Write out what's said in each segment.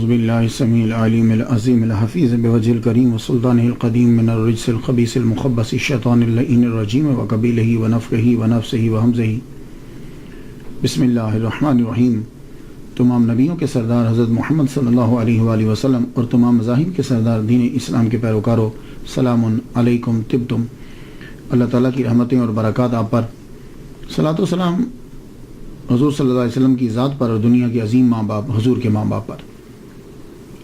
اعوذ باللہ السمیع العلیم العظیم الحفیظ بوجہ الکریم وسلطانہ القدیم من الرجس الخبیث المخبث الشیطان اللعین الرجیم وقبیلہ ونفخہ ونفثہ وہمزہ۔ بسم اللہ الرحمن الرحیم۔ تمام نبیوں کے سردار حضرت محمد صلی اللہ علیہ وآلہ وسلم اور تمام مذاہب کے سردار دین اسلام کے پیروکاروں، سلام علیکم طبتم۔ اللہ تعالیٰ کی رحمتیں اور برکات آپ پر، صلاۃ و سلام حضور صلی اللہ علیہ وسلم کی ذات پر اور دنیا کے عظیم ماں باپ حضور کے ماں باپ پر۔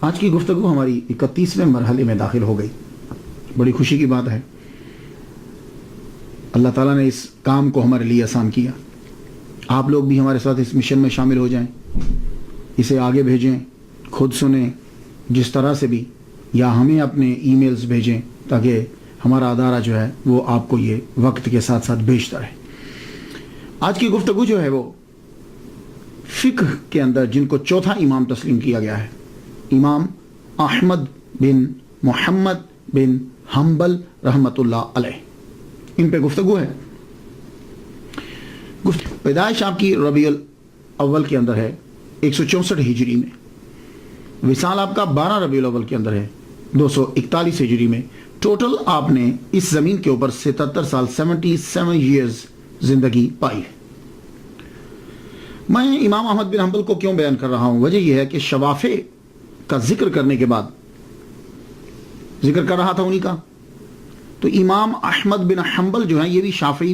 آج کی گفتگو ہماری 31ویں مرحلے میں داخل ہو گئی۔ بڑی خوشی کی بات ہے، اللہ تعالیٰ نے اس کام کو ہمارے لیے آسان کیا۔ آپ لوگ بھی ہمارے ساتھ اس مشن میں شامل ہو جائیں، اسے آگے بھیجیں، خود سنیں جس طرح سے بھی، یا ہمیں اپنے ای میلز بھیجیں تاکہ ہمارا ادارہ جو ہے وہ آپ کو یہ وقت کے ساتھ ساتھ بھیجتا رہے۔ آج کی گفتگو جو ہے وہ فقہ کے اندر جن کو چوتھا امام تسلیم کیا گیا ہے، امام احمد بن محمد بن حنبل رحمۃ اللہ علیہ، ان پہ گفتگو ہے۔ پیدائش آپ کی ربیع الاول کے اندر ہے 164 ہجری میں، وصال آپ کا 12 ربیع الاول کے اندر ہے 241 ہجری میں۔ ٹوٹل آپ نے اس زمین کے اوپر 77 سال 77 ایئرز زندگی پائی ہے۔ میں امام احمد بن حنبل کو کیوں بیان کر رہا ہوں؟ وجہ یہ ہے کہ شوافع کا ذکر کرنے کے بعد ذکر کر رہا تھا انہی کا، تو امام احمد بن حنبل جو ہیں یہ بھی شافعی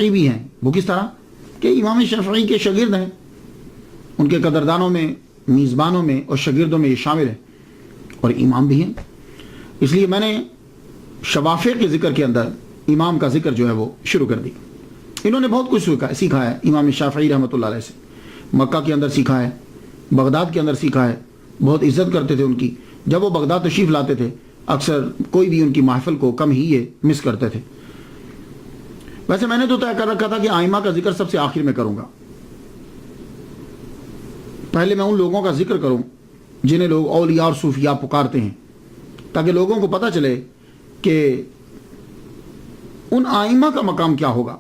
بھی ہیں۔ وہ کس طرح کہ امام شافعی کے شاگرد ہیں، ان کے قدردانوں میں، میزبانوں میں اور شاگردوں میں یہ شامل ہیں، اور امام بھی ہیں۔ اس لیے میں نے شوافع کے ذکر کے اندر امام کا ذکر جو ہے وہ شروع کر دیا۔ انہوں نے بہت کچھ سیکھا ہے امام شافعی رحمۃ اللہ علیہ سے۔ مکہ کے اندر سیکھا ہے، بغداد کے اندر سیکھا ہے، بہت عزت کرتے تھے ان کی۔ جب وہ بغداد تشریف لاتے تھے اکثر کوئی بھی ان کی محفل کو کم ہی یہ مس کرتے تھے۔ ویسے میں نے تو طے کر رکھا تھا کہ آئمہ کا ذکر سب سے آخر میں کروں گا، پہلے میں ان لوگوں کا ذکر کروں جنہیں لوگ اولیاء اور صوفیاء پکارتے ہیں، تاکہ لوگوں کو پتہ چلے کہ ان آئمہ کا مقام کیا ہوگا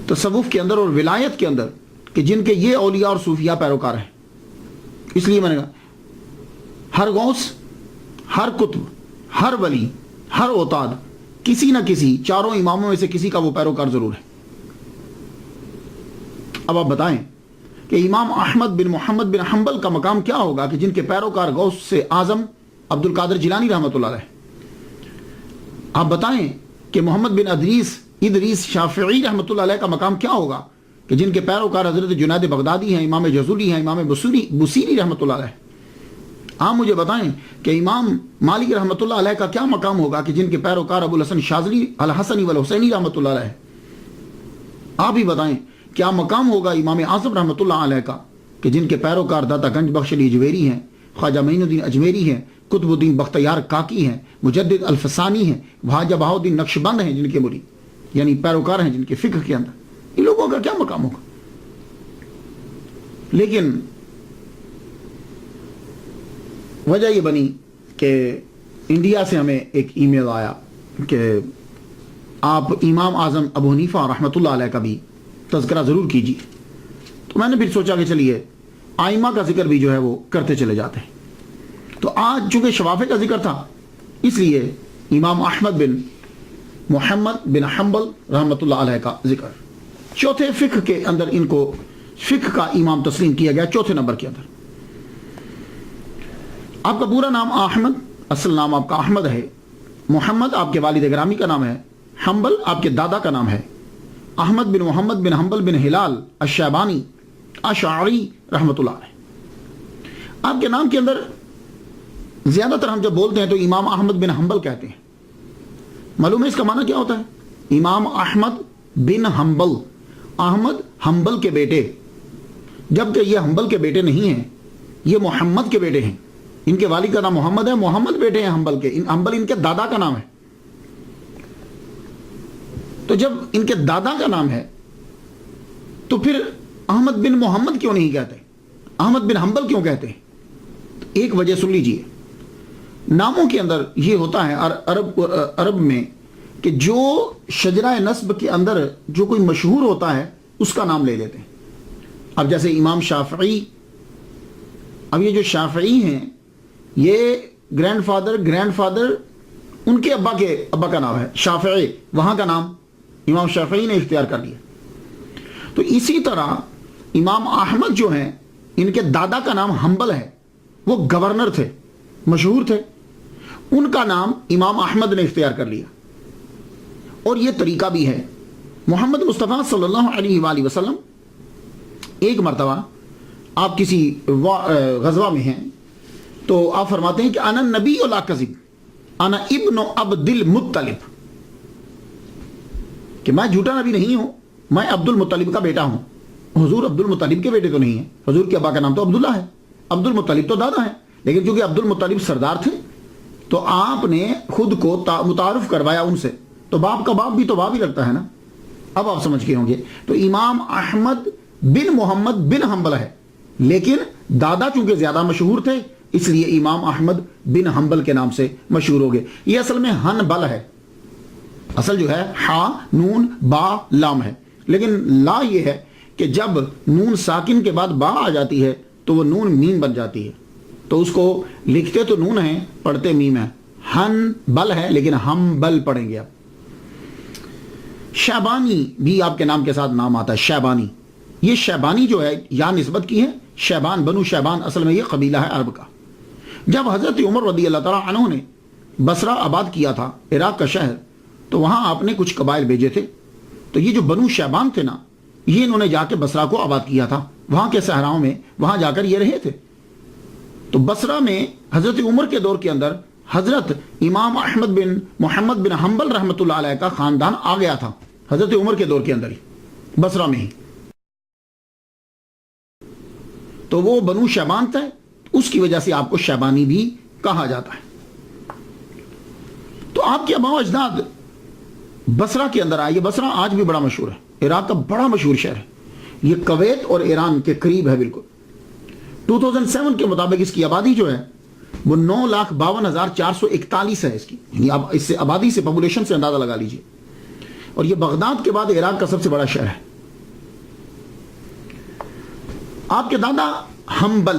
تصوف کے اندر اور ولایت کے اندر، کہ جن کے یہ اولیاء اور صوفیاء پیروکار ہیں۔ اس لیے میں نے کہا ہر غوث، ہر قطب، ہر ولی، ہر اوتاد کسی نہ کسی چاروں اماموں میں سے کسی کا وہ پیروکار ضرور ہے۔ اب آپ بتائیں کہ امام احمد بن محمد بن حنبل کا مقام کیا ہوگا کہ جن کے پیروکار غوث سے اعظم عبد القادر جیلانی رحمۃ اللہ علیہ۔ آپ بتائیں کہ محمد بن ادریس شافعی رحمۃ اللہ علیہ کا مقام کیا ہوگا کہ جن کے پیروکار حضرت جنید بغدادی ہیں، امام جزولی ہیں، امام بصیری رحمۃ اللہ علیہ۔ آپ مجھے بتائیں کہ امام مالک رحمۃ اللہ علیہ کا کیا مقام ہوگا کہ جن کے پیروکار ابو الحسن شاذلی الحسنی والحسینی رحمۃ اللہ علیہ۔ آپ ہی بتائیں کیا مقام ہوگا امام اعظم رحمۃ اللہ علیہ کا کہ جن کے پیروکار داتا گنج بخش علی اجمیری ہیں، خواجہ معین الدین اجمیری ہیں، قطب الدین بختیار کاکی ہیں، مجدد الفسانی ہیں، خواجہ بہاؤالدین نقشبند ہیں، جن کے مرید یعنی پیروکار ہیں جن کے فقہ کے اندر۔ ان لوگوں کا کیا مقام ہوگا؟ لیکن وجہ یہ بنی کہ انڈیا سے ہمیں ایک ای میل آیا کہ آپ امام اعظم ابو حنیفہ رحمۃ اللہ علیہ کا بھی تذکرہ ضرور کیجیے۔ تو میں نے پھر سوچا کہ چلیے آئمہ کا ذکر بھی جو ہے وہ کرتے چلے جاتے ہیں۔ تو آج چونکہ شوافع کا ذکر تھا، اس لیے امام احمد بن محمد بن حنبل رحمۃ اللہ علیہ کا ذکر چوتھے فقہ کے اندر، ان کو فقہ کا امام تسلیم کیا گیا چوتھے نمبر کے اندر۔ آپ کا پورا نام احمد، اصل نام آپ کا احمد ہے، محمد آپ کے والد گرامی کا نام ہے، حنبل آپ کے دادا کا نام ہے، احمد بن محمد بن حنبل بن ہلال الشیبانی اشعری رحمۃ اللہ علیہ۔ آپ کے نام کے اندر زیادہ تر ہم جب بولتے ہیں تو امام احمد بن حنبل کہتے ہیں۔ معلوم ہے اس کا معنی کیا ہوتا ہے؟ امام احمد بن حنبل، احمد حنبل کے بیٹے، جبکہ یہ حنبل کے بیٹے نہیں ہیں، یہ محمد کے بیٹے ہیں۔ ان کے والد کا نام محمد ہے، محمد بیٹے ہیں حنبل کے، حنبل ان کے دادا کا نام ہے۔ تو جب ان کے دادا کا نام ہے تو پھر احمد بن محمد کیوں نہیں کہتے، احمد بن حنبل کیوں کہتے ہیں؟ ایک وجہ سن لیجئے، ناموں کے اندر یہ ہوتا ہے عرب میں کہ جو شجرہ نسب کے اندر جو کوئی مشہور ہوتا ہے اس کا نام لے لیتے ہیں۔ اب جیسے امام شافعی اب یہ جو شافعی ہیں یہ گرینڈ فادر ان کے ابا کا نام ہے شافعی، وہاں کا نام امام شافعی نے اختیار کر لیا. تو اسی طرح امام احمد جو ہیں ان کے دادا کا نام حنبل ہے، وہ گورنر تھے، مشہور تھے، ان کا نام امام احمد نے اختیار کر لیا. اور یہ طریقہ بھی ہے. محمد مصطفیٰ صلی اللہ علیہ وآلہ وسلم ایک مرتبہ آپ کسی غزوہ میں ہیں تو آپ فرماتے ہیں کہ انا نبی لا کذب، انا ابن عبد المطلب، کہ میں جھوٹا نبی نہیں ہوں، میں عبد المطلب کا بیٹا ہوں. حضور عبد المطلب کے بیٹے تو نہیں ہیں، حضور کے ابا کا نام تو عبداللہ ہے، عبد المطلب تو دادا ہے، لیکن چونکہ عبد المطلب سردار تھے تو آپ نے خود کو متعارف کروایا ان سے. تو باپ کا باپ بھی تو باپ ہی لگتا ہے نا. اب آپ سمجھ کے ہوں گے. تو امام احمد بن محمد بن حنبل ہے، لیکن دادا چونکہ زیادہ مشہور تھے اس لیے امام احمد بن حنبل کے نام سے مشہور ہو گئے. یہ اصل میں حنبل ہے، اصل جو ہے ہا نون با لام ہے، لیکن لا یہ ہے کہ جب نون ساکن کے بعد با آ جاتی ہے تو وہ نون میم بن جاتی ہے. تو اس کو لکھتے تو نون ہیں، پڑھتے میم ہے. ہن بل ہے لیکن ہم بل پڑھیں گے. اب شیبانی بھی آپ کے نام کے ساتھ نام آتا ہے، شیبانی. یہ شیبانی جو ہے یا نسبت کی ہے شیبان، بنو شیبان، اصل میں یہ قبیلہ ہے عرب کا. جب حضرت عمر رضی اللہ تعالیٰ عنہ نے بصرہ آباد کیا تھا، عراق کا شہر، تو وہاں آپ نے کچھ قبائل بھیجے تھے. تو یہ جو بنو شیبان تھے نا، یہ انہوں نے جا کے بصرہ کو آباد کیا تھا، وہاں کے صحراؤں میں، وہاں جا کر یہ رہے تھے. تو بصرہ میں حضرت عمر کے دور کے اندر حضرت امام احمد بن محمد بن حنبل رحمۃ اللہ علیہ کا خاندان آ گیا تھا حضرت عمر کے دور کے اندر ہی، بصرہ میں ہی. تو وہ بنو شیبان تھے، اس کی وجہ سے آپ کو شیبانی بھی کہا جاتا ہے. تو آپ کے آباء و اجداد بصرہ کے اندر آئے. یہ بصرہ آج بھی بڑا مشہور ہے، عراق کا بڑا مشہور شہر ہے. یہ کویت اور ایران کے قریب ہے بالکل. 2007 کے مطابق اس کی آبادی جو ہے وہ 9,52,441 ہے اس کی، یعنی آپ اس سے آبادی سے، پاپولیشن سے اندازہ لگا لیجئے. اور یہ بغداد کے بعد عراق کا سب سے بڑا شہر ہے. آپ کے دادا حنبل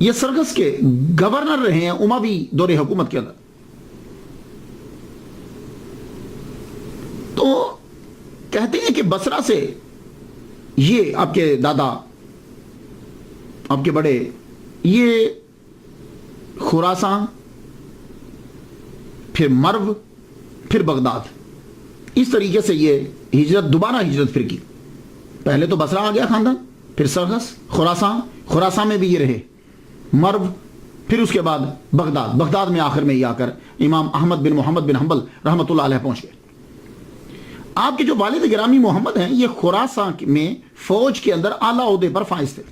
یہ سرگس کے گورنر رہے ہیں اموی دور حکومت کے اندر. تو کہتے ہیں کہ بصرہ سے یہ آپ کے دادا، آپ کے بڑے، یہ خراسان، پھر مرو، پھر بغداد، اس طریقے سے یہ ہجرت، دوبارہ ہجرت پھر کی. پہلے تو بصرہ آ گیا خاندان، پھر سرغس، خراسان میں بھی یہ رہے، مرو، پھر اس کے بعد بغداد میں آخر میں یہ آ کر امام احمد بن محمد بن حنبل رحمۃ اللہ علیہ پہنچ گئے. آپ کے جو والد گرامی محمد ہیں یہ خراسان میں فوج کے اندر اعلیٰ عہدے پر فائز تھے.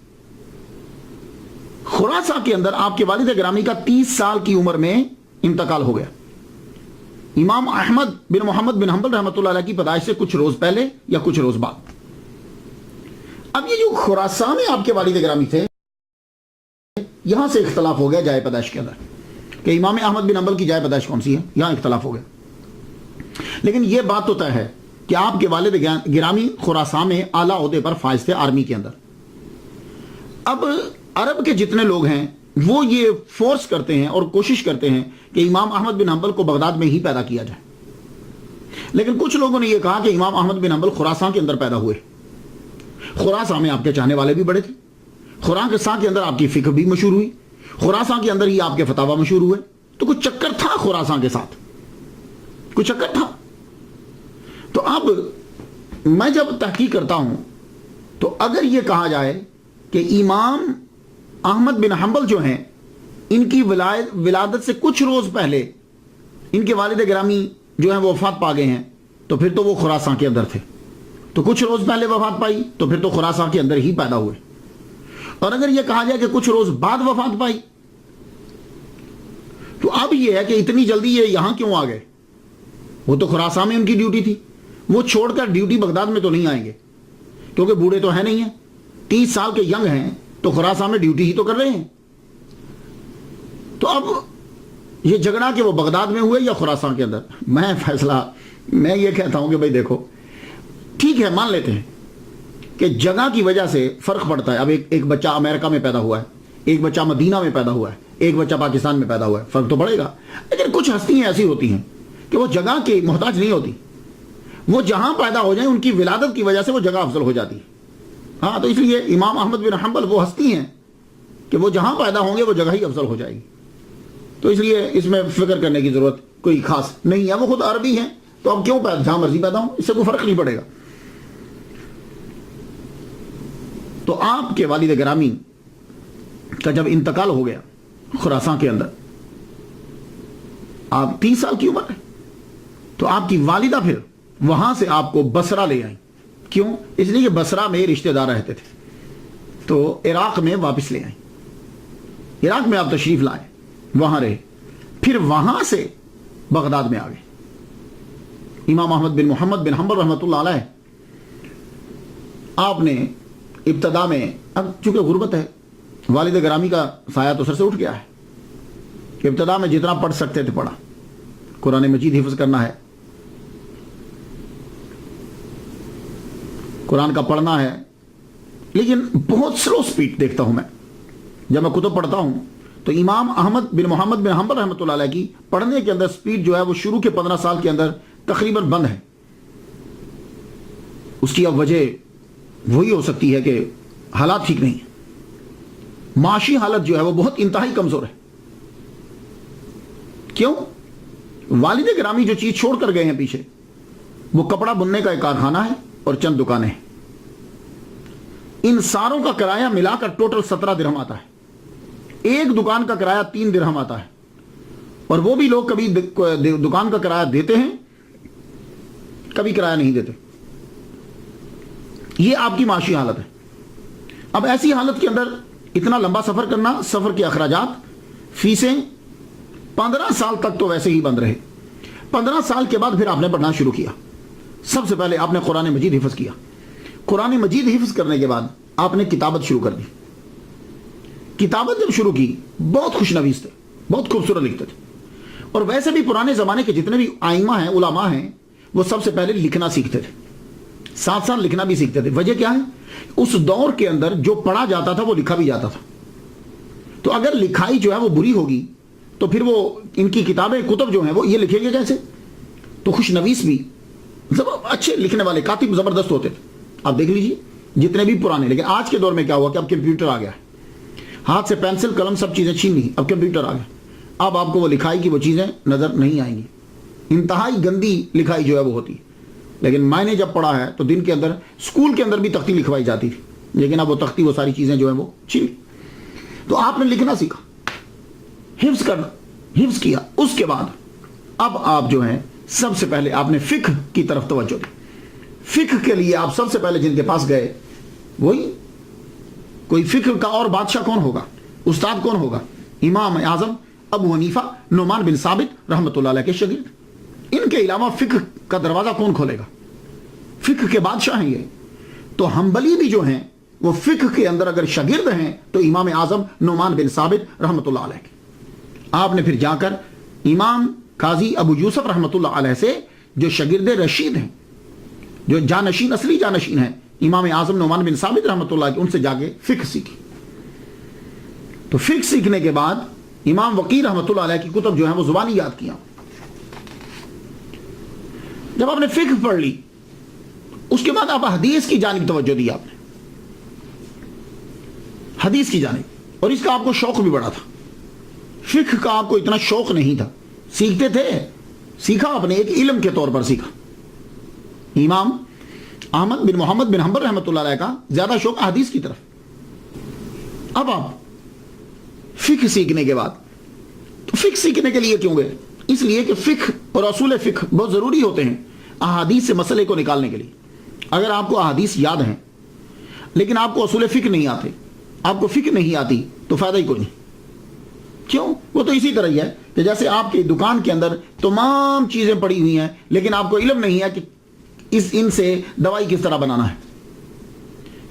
خراسان کے اندر آپ کے والد گرامی کا 30 سال کی عمر میں انتقال ہو گیا. امام احمد بن محمد بن حنبل رحمۃ اللہ علیہ کی پیدائش سے کچھ روز پہلے یا کچھ روز بعد. اب یہ جو خراسان میں آپ کے والد گرامی تھے، یہاں سے اختلاف ہو گیا جائے پیدائش کے اندر کہ امام احمد بن حنبل کی جائے پیدائش کون سی ہے، یہاں اختلاف ہو گیا. لیکن یہ بات تو طے ہے کہ آپ کے والد گرامی خراسان میں اعلیٰ عہدے پر فائز تھے آرمی کے اندر. اب عرب کے جتنے لوگ ہیں وہ یہ فورس کرتے ہیں اور کوشش کرتے ہیں کہ امام احمد بن حنبل کو بغداد میں ہی پیدا کیا جائے. لیکن کچھ لوگوں نے یہ کہا کہ امام احمد بن حنبل خراسان کے اندر پیدا ہوئے. خراسان میں آپ کے چاہنے والے بھی بڑے تھے، خراسان کے اندر آپ کی فکر بھی مشہور ہوئی، خراسان کے اندر ہی آپ کے فتاوی مشہور ہوئے. تو کچھ چکر تھا خراسان کے ساتھ، کچھ چکر تھا. تو اب میں جب تحقیق کرتا ہوں تو اگر یہ کہا جائے کہ امام احمد بن حنبل جو ہیں ان کی ولادت سے کچھ روز پہلے ان کے والد گرامی جو ہیں وہ وفات پا گئے ہیں، تو پھر تو وہ خراسان کے اندر تھے. تو کچھ روز پہلے وفات پائی تو پھر تو خراسان کے اندر ہی پیدا ہوئے. اور اگر یہ کہا جائے کہ کچھ روز بعد وفات پائی تو اب یہ ہے کہ اتنی جلدی یہ یہاں کیوں آ گئے. وہ تو خراسان میں ان کی ڈیوٹی تھی، وہ چھوڑ کر ڈیوٹی بغداد میں تو نہیں آئیں گے کیونکہ بوڑھے تو ہیں نہیں ہیں، 30 سال کے ینگ ہیں، تو خراسان میں ڈیوٹی ہی تو کر رہے ہیں. تو اب یہ جھگڑا کہ وہ بغداد میں ہوئے یا خراسان کے اندر، میں یہ کہتا ہوں کہ بھائی دیکھو ٹھیک ہے، مان لیتے ہیں کہ جگہ کی وجہ سے فرق پڑتا ہے. اب ایک بچہ امریکہ میں پیدا ہوا ہے، ایک بچہ مدینہ میں پیدا ہوا ہے، ایک بچہ پاکستان میں پیدا ہوا ہے، فرق تو پڑے گا. لیکن کچھ ہستیاں ایسی ہوتی ہیں کہ وہ جگہ کے محتاج نہیں ہوتی، وہ جہاں پیدا ہو جائیں ان کی ولادت کی وجہ سے وہ جگہ افضل ہو جاتی ہے. ہاں، تو اس لیے امام احمد بن حنبل وہ ہستی ہیں کہ وہ جہاں پیدا ہوں گے وہ جگہ ہی افضل ہو جائے گی. تو اس لیے اس میں فکر کرنے کی ضرورت کوئی خاص نہیں ہے. وہ خود عربی ہیں تو اب کیوں جہاں مرضی پیدا ہوں، اس سے کوئی فرق نہیں پڑے گا. تو آپ کے والد گرامی کا جب انتقال ہو گیا خراسان کے اندر، آپ 30 سال کی عمر ہے، تو آپ کی والدہ پھر وہاں سے آپ کو بصرہ لے آئیں. کیوں؟ اس لیے کہ بصرہ میں رشتہ دار رہتے تھے، تو عراق میں واپس لے آئیں. عراق میں آپ تشریف لائے، وہاں رہے، پھر وہاں سے بغداد میں آ گئے. امام احمد بن محمد بن حنبل رحمۃ اللہ علیہ، آپ نے ابتدا میں، اب چونکہ غربت ہے، والد گرامی کا سایہ تو سر سے اٹھ گیا ہے، کہ ابتدا میں جتنا پڑھ سکتے تھے پڑھا. قرآن مجید حفظ کرنا ہے، قرآن کا پڑھنا ہے، لیکن بہت سلو سپیڈ دیکھتا ہوں میں. جب میں کتب پڑھتا ہوں تو امام احمد بن محمد بن حنبل رحمۃ اللہ علیہ کی پڑھنے کے اندر سپیڈ جو ہے وہ شروع کے 15 سال کے اندر تقریباً بند ہے. اس کی اب وجہ وہی ہو سکتی ہے کہ حالات ٹھیک نہیں ہیں. معاشی حالت جو ہے وہ بہت انتہائی کمزور ہے. کیوں؟ والد گرامی جو چیز چھوڑ کر گئے ہیں پیچھے، وہ کپڑا بننے کا ایک کارخانہ ہے اور چند دکانیں ہیں. ان ساروں کا کرایہ ملا کر ٹوٹل 17 درہم آتا ہے. ایک دکان کا کرایہ 3 درہم آتا ہے، اور وہ بھی لوگ کبھی دکان کا کرایہ دیتے ہیں، کبھی کرایہ نہیں دیتے. یہ آپ کی معاشی حالت ہے. اب ایسی حالت کے اندر اتنا لمبا سفر کرنا، سفر کے اخراجات، فیسیں، 15 سال تک تو ویسے ہی بند رہے. 15 سال کے بعد پھر آپ نے پڑھنا شروع کیا. سب سے پہلے آپ نے قرآن مجید حفظ کیا. قرآن مجید حفظ کرنے کے بعد آپ نے کتابت شروع کر دی. کتابت جب شروع کی، بہت خوش نویس تھے، بہت خوبصورت لکھتے تھے. اور ویسے بھی پرانے زمانے کے جتنے بھی آئمہ ہیں، علماء ہیں، وہ سب سے پہلے لکھنا سیکھتے تھے، ساتھ ساتھ لکھنا بھی سیکھتے تھے. وجہ کیا ہے؟ اس دور کے اندر جو پڑھا جاتا تھا وہ لکھا بھی جاتا تھا. تو اگر لکھائی جو ہے وہ بری ہوگی تو پھر وہ ان کی کتابیں، کتب جو ہیں وہ یہ لکھیں گے کیسے؟ تو خوش نویس بھی، اچھے لکھنے والے کاتب زبردست ہوتے تھے. آپ دیکھ لیجئے جتنے بھی پرانے. لیکن آج کے دور میں کیا ہوا کہ اب کمپیوٹر آ گیا ہے، ہاتھ سے پینسل قلم سب چیزیں چھین لی، اب کمپیوٹر آ گیا. اب آپ کو وہ لکھائی کی وہ چیزیں نظر نہیں آئیں گی. انتہائی گندی لکھائی جو ہے وہ ہوتی ہے. لیکن میں نے جب پڑھا ہے تو دن کے اندر اسکول کے اندر بھی تختی لکھوائی جاتی تھی، لیکن اب وہ تختی، وہ ساری چیزیں جو ہیں وہ چھین. تو آپ نے لکھنا سیکھا، حفظ کرنا، حفظ کیا. اس کے بعد اب آپ جو ہیں سب سے پہلے آپ نے فقہ کی طرف توجہ دی. فقہ کے لیے آپ سب سے پہلے جن کے پاس گئے، وہی کوئی فقہ کا اور بادشاہ کون ہوگا، استاد کون ہوگا؟ امام اعظم ابو حنیفہ نعمان بن ثابت رحمۃ اللہ علیہ کے شاگرد. ان کے علاوہ فقہ کا دروازہ کون کھولے گا؟ فقہ کے بادشاہ ہیں یہ. تو حنبلی بھی جو ہیں وہ فقہ کے اندر اگر شاگرد ہیں تو امام اعظم نعمان بن ثابت رحمۃ اللہ علیہ کے. آپ نے پھر جا کر امام قاضی ابو یوسف رحمۃ اللہ علیہ سے، جو شاگرد رشید ہیں، جو جانشین، اصلی جانشین ہیں امام اعظم نعمان بن ثابت رحمۃ اللہ کے، ان سے جا کے فقہ سیکھی. تو فقہ سیکھنے کے بعد امام وقی رحمۃ اللہ علیہ کی کتب جو ہیں وہ زبانی یاد کیا. جب آپ نے فقہ پڑھ لی، اس کے بعد آپ حدیث کی جانب توجہ دی. آپ نے حدیث کی جانب، اور اس کا آپ کو شوق بھی بڑا تھا. فقہ کا آپ کو اتنا شوق نہیں تھا، سیکھتے تھے، سیکھا آپ نے، ایک علم کے طور پر سیکھا. امام احمد بن محمد بن حنبل رحمۃ اللہ علیہ کا زیادہ شوق حدیث کی طرف. اب آپ فقہ سیکھنے کے بعد، تو فقہ سیکھنے کے لیے کیوں گئے؟ اس لیے کہ فقہ اور اصول فقہ بہت ضروری ہوتے ہیں احادیث سے مسئلے کو نکالنے کے لیے. اگر آپ کو احادیث یاد ہیں لیکن آپ کو اصول فقہ نہیں آتے، آپ کو فقہ نہیں آتی، تو فائدہ ہی کوئی نہیں. کیوں؟ وہ تو اسی طرح ہی ہے کہ جیسے آپ کی دکان کے اندر تمام چیزیں پڑی ہوئی ہیں لیکن آپ کو علم نہیں ہے کہ ان سے دوائی کس طرح بنانا ہے،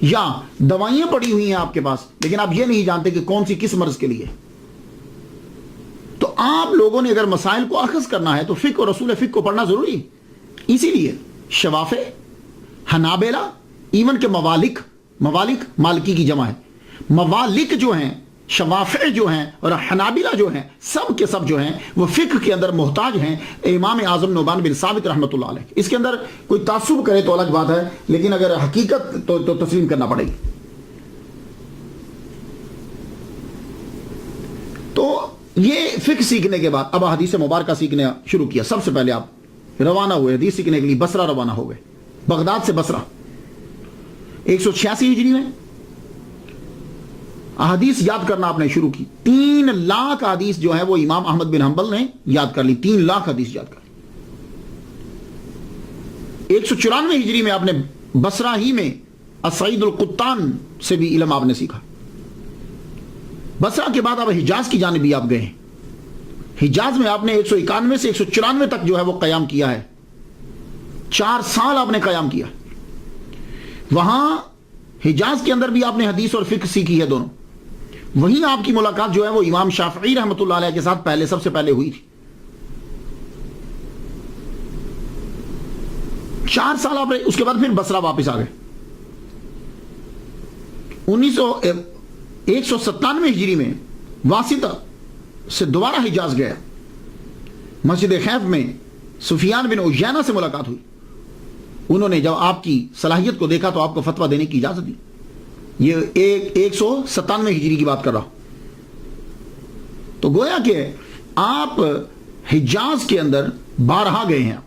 یا دوائیاں پڑی ہوئی ہیں آپ کے پاس لیکن آپ یہ نہیں جانتے کہ کون سی کس مرض کے لیے. تو آپ لوگوں نے اگر مسائل کو اخذ کرنا ہے تو فقہ اور اصول فقہ کو پڑھنا ضروری. اسی لیے شوافع، حنابلہ، ایون کہ موالک مالکی کی جمع ہے، موالک جو ہیں شوافع جو ہیں اور حنابلہ جو ہیں سب کے سب جو ہیں وہ فقہ کے اندر محتاج ہیں امام اعظم نعمان بن ثابت رحمۃ اللہ علیہ. اس کے اندر کوئی تعصب کرے تو الگ بات ہے، لیکن اگر حقیقت تو تسلیم کرنا پڑے گی. تو یہ فقہ سیکھنے کے بعد اب حدیث مبارکہ سیکھنے شروع کیا. سب سے پہلے آپ روانہ ہوئے حدیث سیکھنے کے لیے بصرہ روانہ ہو گئے، بغداد سے بصرہ 186 ہجری میں. احادیث یاد کرنا آپ نے شروع کی. 3 لاکھ حدیث جو ہے وہ امام احمد بن حنبل نے یاد کر لی. 3 لاکھ حدیث یاد کر لی. 194 ہجری میں آپ نے بصرہ ہی میں السعید القطان سے بھی علم آپ نے سیکھا. بصرہ کے بعد اب حجاز کی جانب بھی آپ گئے ہیں. حجاز میں آپ نے 191 سے 194 تک جو ہے وہ قیام کیا ہے. 4 سال آپ نے قیام کیا. وہاں حجاز کے اندر بھی آپ نے حدیث اور فقہ سیکھی ہے دونوں. وہیں آپ کی ملاقات جو ہے وہ امام شافعی رحمۃ اللہ علیہ کے ساتھ سب سے پہلے ہوئی تھی. 4 سال آپ اس کے بعد پھر بصرہ واپس آ گئے. 197 ہجری میں واسطہ سے دوبارہ حجاز گیا. مسجد خیف میں سفیان بن عیینہ سے ملاقات ہوئی. انہوں نے جب آپ کی صلاحیت کو دیکھا تو آپ کو فتویٰ دینے کی اجازت دی. یہ 197 ہجری کی بات کر رہا ہوں. تو گویا کہ آپ حجاز کے اندر بارہا گئے ہیں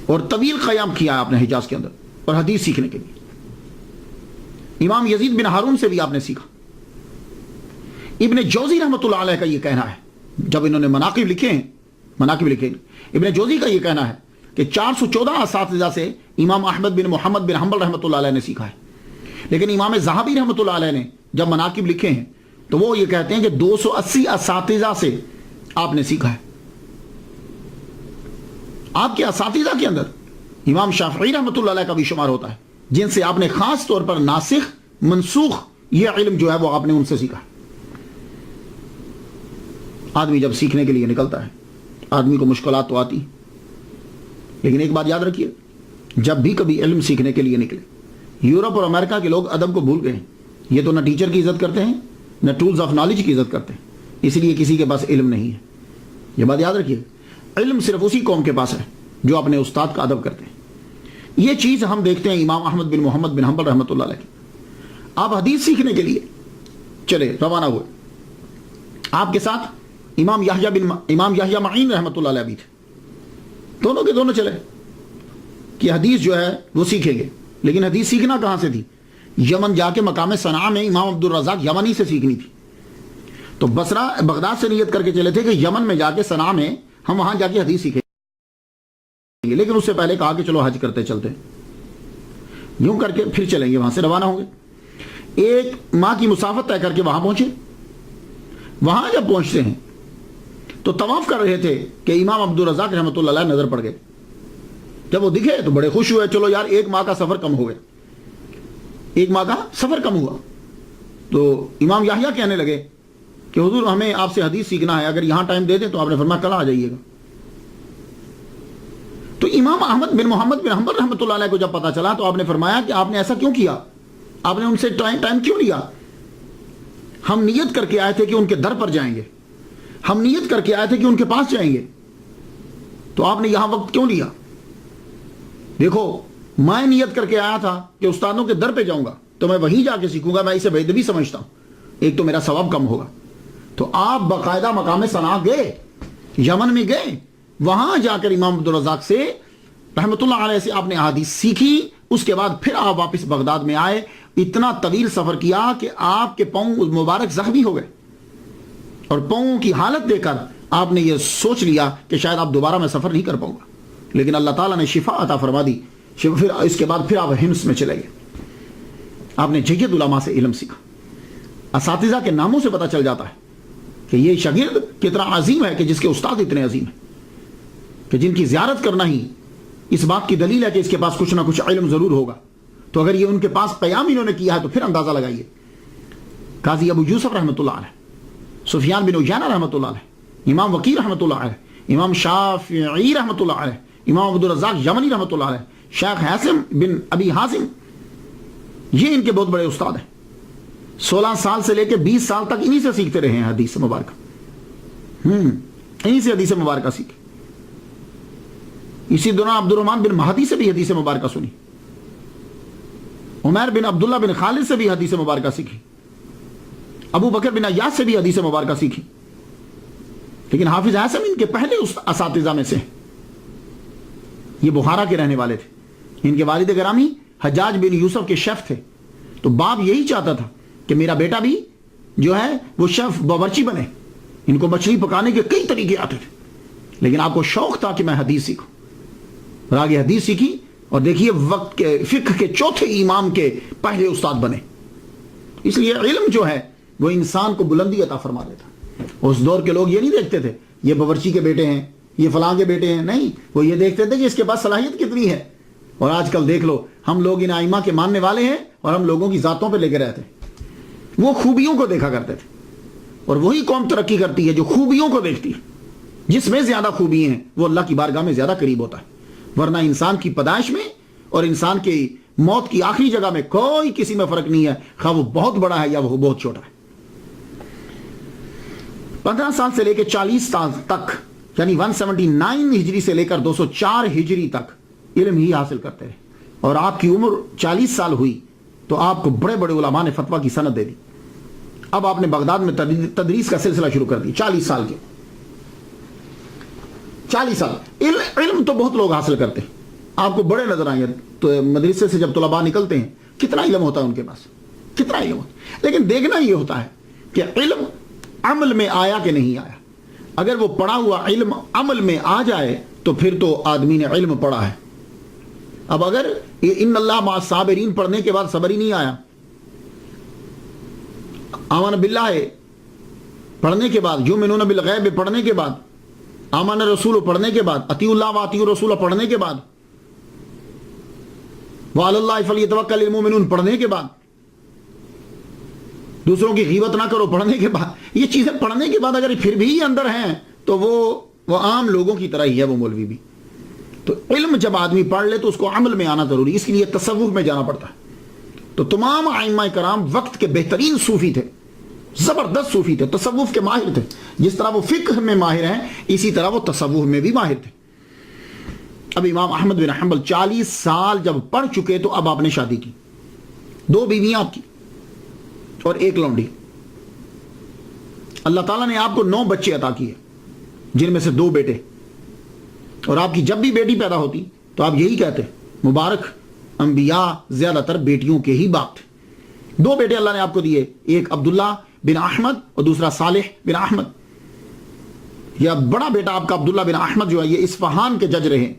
اور طویل قیام کیا آپ نے حجاز کے اندر اور حدیث سیکھنے کے لیے. امام یزید بن ہارون سے بھی آپ نے سیکھا. ابن جوزی رحمۃ اللہ علیہ کا یہ کہنا ہے، جب انہوں نے مناقب لکھے ابن جوزی کا یہ کہنا ہے کہ 414 اساتذہ سے امام احمد بن محمد بن حنبل رحمۃ اللہ علیہ نے سیکھا ہے. لیکن امام ذہبی رحمۃ اللہ علیہ نے جب مناقب لکھے ہیں تو وہ یہ کہتے ہیں کہ 280 اساتذہ سے آپ نے سیکھا ہے. آپ کے اساتذہ کے اندر امام شافعی رحمۃ اللہ علیہ کا بھی شمار ہوتا ہے، جن سے آپ نے خاص طور پر ناسخ منسوخ یہ علم جو ہے وہ آپ نے ان سے سیکھا. آدمی جب سیکھنے کے لیے نکلتا ہے آدمی کو مشکلات تو آتی، لیکن ایک بات یاد رکھیے، جب بھی کبھی علم سیکھنے کے لیے نکلے، یورپ اور امریکہ کے لوگ ادب کو بھول گئے. یہ تو نہ ٹیچر کی عزت کرتے ہیں نہ ٹولز آف نالج کی عزت کرتے ہیں، اس لیے کسی کے پاس علم نہیں ہے. یہ بات یاد رکھیے، علم صرف اسی قوم کے پاس ہے جو اپنے استاد کا ادب کرتے ہیں. یہ چیز ہم دیکھتے ہیں امام احمد بن محمد بن حنبل رحمۃ اللہ علیہ کی. آپ حدیث سیکھنے کے لیے چلے روانہ ہوئے. آپ کے ساتھ امام یحییٰ معین رحمۃ اللہ علیہ بھی تھے. دونوں کے دونوں چلے کہ حدیث جو ہے وہ سیکھیں گے. لیکن حدیث سیکھنا کہاں سے تھی؟ یمن جا کے مقام صنعاء میں امام عبدالرزاق یمنی سے سیکھنی تھی. تو بصرہ بغداد سے نیت کر کے چلے تھے کہ یمن میں جا کے صنعاء میں ہم وہاں جا کے حدیث سیکھیں گے. لیکن اس سے پہلے کہا کہ چلو حج کرتے چلتے ہیں. یوں کر کے پھر چلیں گے، وہاں سے روانہ ہوں گے. 1 ماہ کی مسافت طے کر کے وہاں پہنچے. وہاں جب پہنچتے ہیں تو طواف کر رہے تھے کہ امام عبدالرزاق رحمۃ اللہ علیہ نظر پڑ گئے. جب وہ دکھے تو بڑے خوش ہوئے، چلو یار 1 ماہ کا سفر کم ہو گیا. 1 ماہ کا سفر کم ہوا. تو امام یحییٰ کہنے لگے کہ حضور ہمیں آپ سے حدیث سیکھنا ہے، اگر یہاں ٹائم دے دیں. تو آپ نے فرمایا کل آ جائیے گا. تو امام احمد بن محمد بن حنبل رحمۃ اللہ علیہ کو جب پتا چلا تو آپ نے فرمایا کہ آپ نے ایسا کیوں کیا؟ آپ نے ان سے ٹائم کیوں لیا؟ ہم نیت کر کے آئے تھے کہ ان کے در پر جائیں گے، ہم نیت کر کے آئے تھے کہ ان کے پاس جائیں گے، تو آپ نے یہاں وقت کیوں لیا؟ دیکھو میں نیت کر کے آیا تھا کہ استادوں کے در پہ جاؤں گا تو میں وہیں جا کے سیکھوں گا، میں اسے بےدبی سمجھتا ہوں، ایک تو میرا ثواب کم ہوگا. تو آپ باقاعدہ مقام صنعاء گئے، یمن میں گئے، وہاں جا کر امام عبدالرزاق سے رحمۃ اللہ علیہ سے آپ نے احادیث سیکھی. اس کے بعد پھر آپ واپس بغداد میں آئے. اتنا طویل سفر کیا کہ آپ کے پاؤں مبارک زخمی ہو گئے اور پاؤں کی حالت دیکھ کر آپ نے یہ سوچ لیا کہ شاید آپ دوبارہ میں سفر نہیں کر پاؤں گا. لیکن اللہ تعالیٰ نے شفا عطا فرما دی. پھر اس کے بعد پھر آپ ہمس میں چلے گئے. آپ نے جید علماء سے علم سیکھا. اساتذہ کے ناموں سے پتہ چل جاتا ہے کہ یہ شاگرد کتنا عظیم ہے کہ جس کے استاد اتنے عظیم ہیں کہ جن کی زیارت کرنا ہی اس بات کی دلیل ہے کہ اس کے پاس کچھ نہ کچھ علم ضرور ہوگا. تو اگر یہ ان کے پاس قیام انہوں نے کیا ہے تو پھر اندازہ لگائیے. قاضی ابو یوسف رحمۃ اللہ علیہ، سفیان بن عیینہ رحمۃ اللہ علیہ، امام وکیع رحمۃ اللہ علیہ، امام شافعی رحمۃ اللہ علیہ، امام عبدالرزاق یمنی رحمۃ اللہ علیہ، شیخ حاسم بن ابی حازم، یہ ان کے بہت بڑے استاد ہیں. 16 سال سے لے کے 20 سال تک انہی سے سیکھتے رہے ہیں حدیث مبارکہ، انہی سے حدیث مبارکہ سیکھے۔ اسی دوران عبد الرحمن بن مہدی سے بھی حدیث مبارکہ سنی، عمیر بن عبداللہ بن خالد سے بھی حدیث مبارکہ سیکھی، ابو بکر بن عیاش سے بھی حدیث مبارکہ سیکھی۔ لیکن حافظ عاصم ان کے پہلے اساتذہ میں سے، یہ بخارا کے رہنے والے تھے، ان کے والد گرامی حجاج بن یوسف کے شیف تھے، تو باپ یہی چاہتا تھا کہ میرا بیٹا بھی جو ہے وہ شیف باورچی بنے۔ ان کو مچھلی پکانے کے کئی طریقے آتے تھے، لیکن آپ کو شوق تھا کہ میں حدیث سیکھوں، اور آگے حدیث سیکھی، اور دیکھیے وقت کے فقہ کے چوتھے امام کے پہلے استاد بنے۔ اس لیے علم جو ہے وہ انسان کو بلندی عطا فرما دیتا۔ اس دور کے لوگ یہ نہیں دیکھتے تھے یہ باورچی کے بیٹے ہیں، یہ فلاں کے بیٹے ہیں، نہیں، وہ یہ دیکھتے تھے کہ اس کے پاس صلاحیت کتنی ہے۔ اور آج کل دیکھ لو، ہم لوگ ان ائمہ کے ماننے والے ہیں اور ہم لوگوں کی ذاتوں پہ لے کے رہتے ہیں۔ وہ خوبیوں کو دیکھا کرتے تھے، اور وہی قوم ترقی کرتی ہے جو خوبیوں کو دیکھتی ہے۔ جس میں زیادہ خوبی ہیں وہ اللہ کی بارگاہ میں زیادہ قریب ہوتا ہے، ورنہ انسان کی پیدائش میں اور انسان کی موت کی آخری جگہ میں کوئی کسی میں فرق نہیں ہے، خواہ وہ بہت بڑا ہے یا وہ بہت چھوٹا ہے۔ 15 سال سے لے کے 40 سال تک، یعنی 179 ہجری سے لے کر 204 ہجری تک علم ہی حاصل کرتے رہے، اور آپ کی عمر 40 سال ہوئی تو آپ کو بڑے بڑے علماء نے فتویٰ کی سند دے دی۔ اب آپ نے بغداد میں تدریس کا سلسلہ شروع کر دی، 40 سال کے 40 سال علم تو بہت لوگ حاصل کرتے ہیں، آپ کو بڑے نظر آئیں گے، تو مدرسے سے جب طلباء نکلتے ہیں کتنا علم ہوتا ہے ان کے پاس، کتنا علم ہوتا ہے، لیکن دیکھنا یہ ہوتا ہے کہ علم عمل میں آیا کہ نہیں آیا۔ اگر وہ پڑھا ہوا علم عمل میں آ جائے تو پھر تو آدمی نے علم پڑھا ہے۔ اب اگر ان اللہ مع الصابرین پڑھنے کے بعد صبر ہی نہیں آیا، آمن باللہ پڑھنے کے بعد، یؤمنون بالغیب پڑھنے کے بعد، آمن رسول پڑھنے کے بعد، اطیعوا اللہ واطیعوا الرسول پڑھنے کے بعد، وعلی اللہ فلیتوکل المؤمنون پڑھنے کے بعد، دوسروں کی غیبت نہ کرو پڑھنے کے بعد، یہ چیزیں پڑھنے کے بعد اگر پھر بھی اندر ہیں تو وہ عام لوگوں کی طرح ہی ہے وہ مولوی بھی۔ تو علم جب آدمی پڑھ لے تو اس کو عمل میں آنا ضروری، اس لیے تصوف میں جانا پڑتا ہے۔ تو تمام ائمہ کرام وقت کے بہترین صوفی تھے، زبردست صوفی تھے، تصوف کے ماہر تھے۔ جس طرح وہ فقہ میں ماہر ہیں اسی طرح وہ تصوف میں بھی ماہر تھے۔ اب امام احمد بن حنبل 40 سال جب پڑھ چکے تو اب آپ نے شادی کی، 2 بیویاں آپ کی اور 1 لونڈی۔ اللہ تعالیٰ نے آپ کو 9 بچے عطا کیے، جن میں سے 2 بیٹے، اور آپ کی جب بھی بیٹی پیدا ہوتی تو آپ یہی کہتے مبارک انبیاء زیادہ تر بیٹیوں کے ہی باپ تھے۔ 2 بیٹے اللہ نے آپ کو دیے، ایک عبداللہ بن احمد اور دوسرا صالح بن احمد۔ یہ بڑا بیٹا آپ کا عبداللہ بن احمد جو ہے یہ اصفہان کے جج رہے،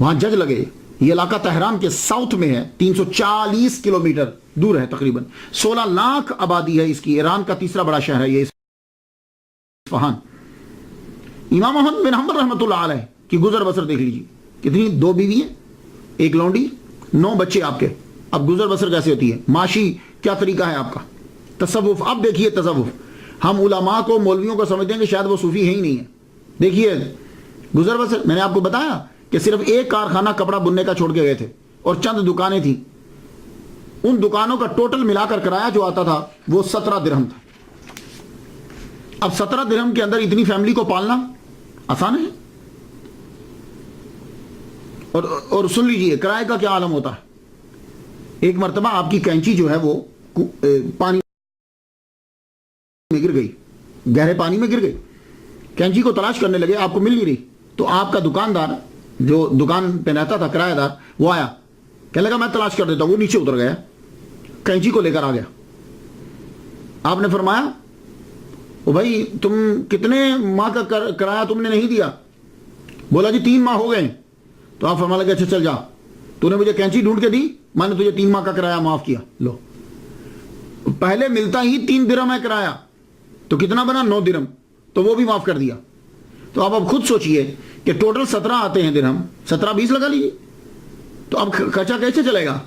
وہاں جج لگے۔ یہ علاقہ تہران کے ساؤتھ میں ہے، 340 کلومیٹر دور ہے، تقریباً 16 لاکھ آبادی ہے اس کی، ایران کا تیسرا بڑا شہر ہے یہ اصفہان۔ امام احمد بن حنبل رحمۃ اللہ علیہ کی گزر بسر دیکھ لیجیے، کتنی 2 بیوی ہیں، 1 لونڈی، 9 بچے آپ کے۔ اب گزر بسر کیسے ہوتی ہے، معاشی کیا طریقہ ہے آپ کا، تصوف۔ اب دیکھیے تصوف، ہم علماء کو مولویوں کو سمجھتے ہیں کہ شاید وہ صوفی ہے ہی نہیں ہے۔ دیکھیے گزر بسر، میں نے آپ کو بتایا کہ صرف 1 کارخانہ کپڑا بننے کا چھوڑ کے گئے تھے اور چند دکانیں تھیں، ان دکانوں کا ٹوٹل ملا کر کرایہ جو آتا تھا وہ 17 درہم تھا۔ اب 17 درہم کے اندر اتنی فیملی کو پالنا آسان ہے؟ اور سن لیجئے کرائے کا کیا عالم ہوتا ہے۔ ایک مرتبہ آپ کی کینچی جو ہے وہ پانی میں گر گئی، گہرے پانی میں گر گئی، کینچی کو تلاش کرنے لگے، آپ کو مل نہیں رہی، تو آپ کا دکاندار جو دکان پہ رہتا تھا کرایہ دار، وہ آیا، کہنے لگا میں تلاش کر دیتا ہوں۔ وہ نیچے اتر گیا، کینچی کو لے کر آ گیا۔ آپ نے فرمایا او بھائی تم کتنے ماہ کا کرایہ تم نے نہیں دیا؟ بولا جی 3 ماہ ہو گئے۔ تو آپ فرمانے لگے اچھا چل جا، تو نے مجھے کینچی ڈھونڈ کے دی، میں نے تجھے 3 ماہ کا کرایہ معاف کیا۔ لو، پہلے ملتا ہی 3 درہم ہے کرایہ، تو کتنا بنا 9 درہم، تو وہ بھی معاف کر دیا۔ تو آپ اب خود سوچئے کہ ٹوٹل 17 آتے ہیں درہم، 17 20 لگا لیجیے، تو اب خرچہ کیسے چلے گا؟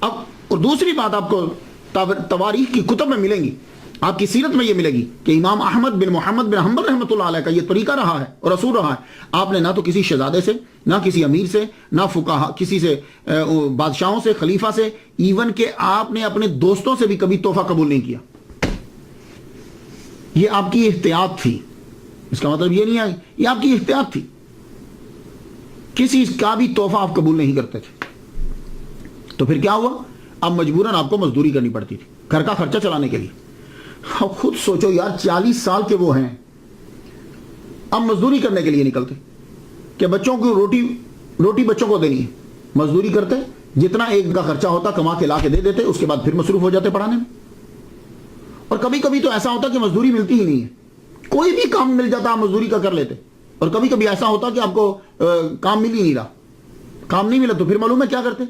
اب اور دوسری بات آپ کو تواریخ کی کتب میں ملیں گی آپ کی سیرت میں یہ ملے گی کہ امام احمد بن محمد بن حنبل رحمۃ اللہ علیہ کا یہ طریقہ رہا ہے اور اصول رہا ہے. آپ نے نہ تو کسی شہزادے سے، نہ کسی امیر سے، نہ فقہا کسی سے، بادشاہوں سے، خلیفہ سے، ایون کہ آپ نے اپنے دوستوں سے بھی کبھی تحفہ قبول نہیں کیا. یہ آپ کی احتیاط تھی. اس کا مطلب یہ نہیں ہے، یہ آپ کی احتیاط تھی. کسی کا بھی تحفہ آپ قبول نہیں کرتے تھے. تو پھر کیا ہوا؟ اب مجبوراً آپ کو مزدوری کرنی پڑتی تھی گھر کا خرچہ چلانے کے لیے. اب خود سوچو یار، 40 سال کے وہ ہیں، اب مزدوری کرنے کے لیے نکلتے کہ بچوں کو روٹی بچوں کو دینی ہے. مزدوری کرتے، جتنا ایک کا خرچہ ہوتا کما کے لا کے دے دیتے، اس کے بعد پھر مصروف ہو جاتے پڑھانے میں. اور کبھی کبھی تو ایسا ہوتا کہ مزدوری ملتی ہی نہیں ہے، کوئی بھی کام مل جاتا آپ مزدوری کا کر لیتے. اور کبھی کبھی ایسا ہوتا کہ آپ کو کام مل ہی نہیں رہا، کام نہیں ملا تو پھر معلوم ہے کیا کرتے؟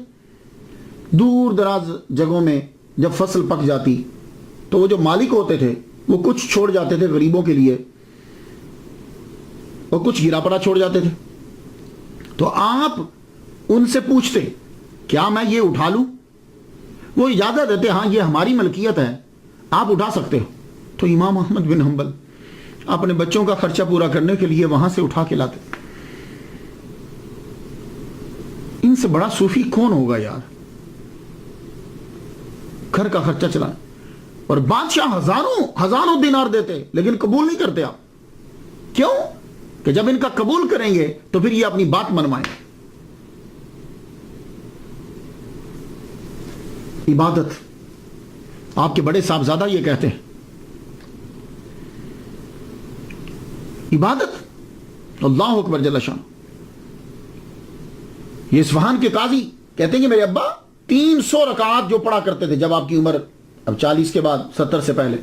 دور دراز جگہوں میں جب فصل پک جاتی تو وہ جو مالک ہوتے تھے وہ کچھ چھوڑ جاتے تھے غریبوں کے لیے، اور کچھ گرا پڑا چھوڑ جاتے تھے. تو آپ ان سے پوچھتے کیا میں یہ اٹھا لوں؟ وہ اجازت دیتے، ہاں یہ ہماری ملکیت ہے، آپ اٹھا سکتے ہو. تو امام احمد بن حنبل اپنے بچوں کا خرچہ پورا کرنے کے لیے وہاں سے اٹھا کے لاتے. ان سے بڑا صوفی کون ہوگا یار؟ گھر کا خرچہ چلائیں. اور بادشاہ ہزاروں دینار دیتے لیکن قبول نہیں کرتے آپ. کیوں؟ کہ جب ان کا قبول کریں گے تو پھر یہ اپنی بات منوائیں. عبادت، آپ کے بڑے صاحبزادہ یہ کہتے ہیں، عبادت اللہ اکبر جل شانہ. یہ اصفہان کے قاضی کہتے ہیں کہ میرے ابا 300 رکعات جو پڑھا کرتے تھے جب آپ کی عمر اب 40 کے بعد 70 سے پہلے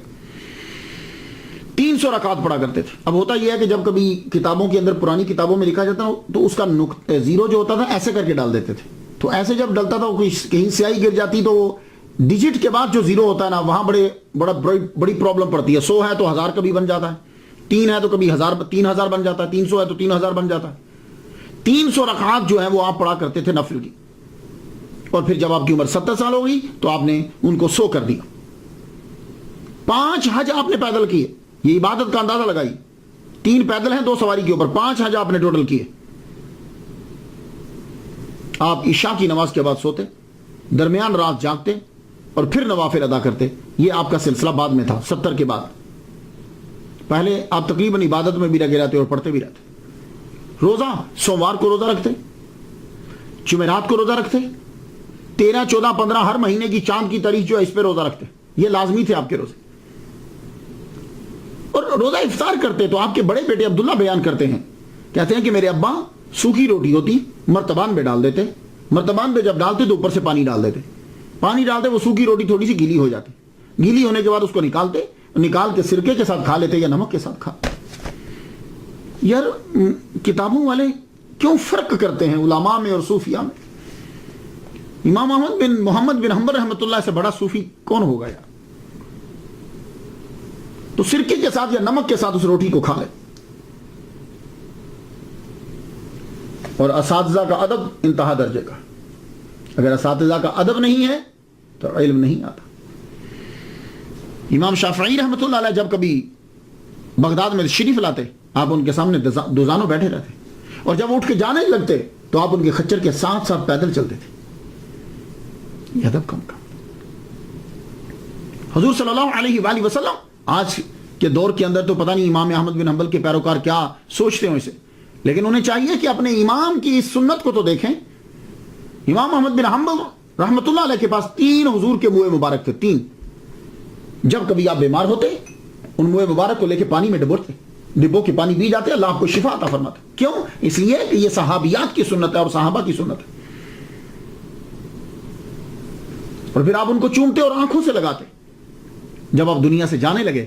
300 رکعات پڑھا کرتے تھے. اب ہوتا یہ ہے کہ جب کبھی کتابوں کے اندر، پرانی کتابوں میں لکھا جاتا تو اس کا زیرو جو ہوتا تھا ایسے کر کے ڈال دیتے تھے. تو ایسے جب ڈلتا تھا کہیں سیاہی گر جاتی تو ڈیجٹ کے بعد جو زیرو ہوتا ہے نا، وہاں بڑی پرابلم پڑتی ہے. 100 ہے تو 1000 کبھی بن جاتا ہے، 3 ہے تو کبھی 3000 بن جاتا ہے، 300 ہے تو 3000 بن جاتا ہے. 300 رکعات جو ہیں وہ آپ پڑھا کرتے تھے نفل کی. اور پھر جب آپ کی عمر 70 سال ہو گئی تو آپ نے ان کو 100 کر دیا. 5 حج آپ نے پیدل کیے. یہ عبادت کا اندازہ لگائی. 3 پیدل ہیں 2 سواری کے اوپر، 5 حج آپ نے ٹوٹل کیے. آپ عشاء کی نماز کے بعد سوتے، درمیان رات جاگتے اور پھر نوافل ادا کرتے. یہ آپ کا سلسلہ بعد میں تھا 70 کے بعد. پہلے آپ تقریباً عبادت میں بھی لگے رہتے اور پڑھتے بھی رہتے. روزہ، سوموار کو روزہ رکھتے، جمعرات کو روزہ رکھتے، 13 14 15 ہر مہینے کی چاند کی تاریخ جو ہے اس پہ روزہ رکھتے. یہ لازمی تھے آپ کے روزے. اور روزہ افطار کرتے تو آپ کے بڑے بیٹے عبداللہ بیان کرتے ہیں، کہتے ہیں کہ میرے ابا سوکھی روٹی ہوتی مرتبان میں ڈال دیتے، مرتبان میں جب ڈالتے تو اوپر سے پانی ڈال دیتے، پانی ڈالتے وہ سوکھی روٹی تھوڑی سی گیلی ہو جاتی، گیلی ہونے کے بعد اس کو نکالتے، نکال کے سرکے کے ساتھ کھا لیتے یا نمک کے ساتھ کھاتے. یار کتابوں والے کیوں فرق کرتے ہیں علماء میں اور صوفیاء میں؟ امام احمد بن محمد بن حنبل رحمۃ اللہ سے بڑا صوفی کون ہوگا یار؟ تو سرکے کے ساتھ یا نمک کے ساتھ اس روٹی کو کھا لے. اور اساتذہ کا ادب انتہا درجے کا. اگر اساتذہ کا ادب نہیں ہے تو علم نہیں آتا. امام شافعی رحمۃ اللہ علیہ جب کبھی بغداد میں شریف لاتے، آپ ان کے سامنے دوزانوں بیٹھے رہتے، اور جب اٹھ کے جانے لگتے تو آپ ان کے خچر کے ساتھ ساتھ پیدل چلتے تھے. یہ ادب کم کا. حضور صلی اللہ علیہ وآلہ وسلم آج کے دور کے اندر تو پتہ نہیں امام احمد بن حنبل کے پیروکار کیا سوچتے ہوں اسے، لیکن انہیں چاہیے کہ اپنے امام کی اس سنت کو تو دیکھیں. امام احمد بن حنبل رحمۃ اللہ علیہ کے پاس 3 حضور کے منہ مبارک تھے. 3 جب کبھی آپ بیمار ہوتے ان منہ مبارک کو لے کے پانی میں ڈبوتے، ڈبو کے پانی پی جاتے، اللہ آپ کو شفا عطا فرماتا. کیوں؟ اس لیے کہ یہ صحابیات کی سنت ہے اور صحابہ کی سنت ہے. اور پھر آپ ان کو چومتے اور آنکھوں سے لگاتے. جب آپ دنیا سے جانے لگے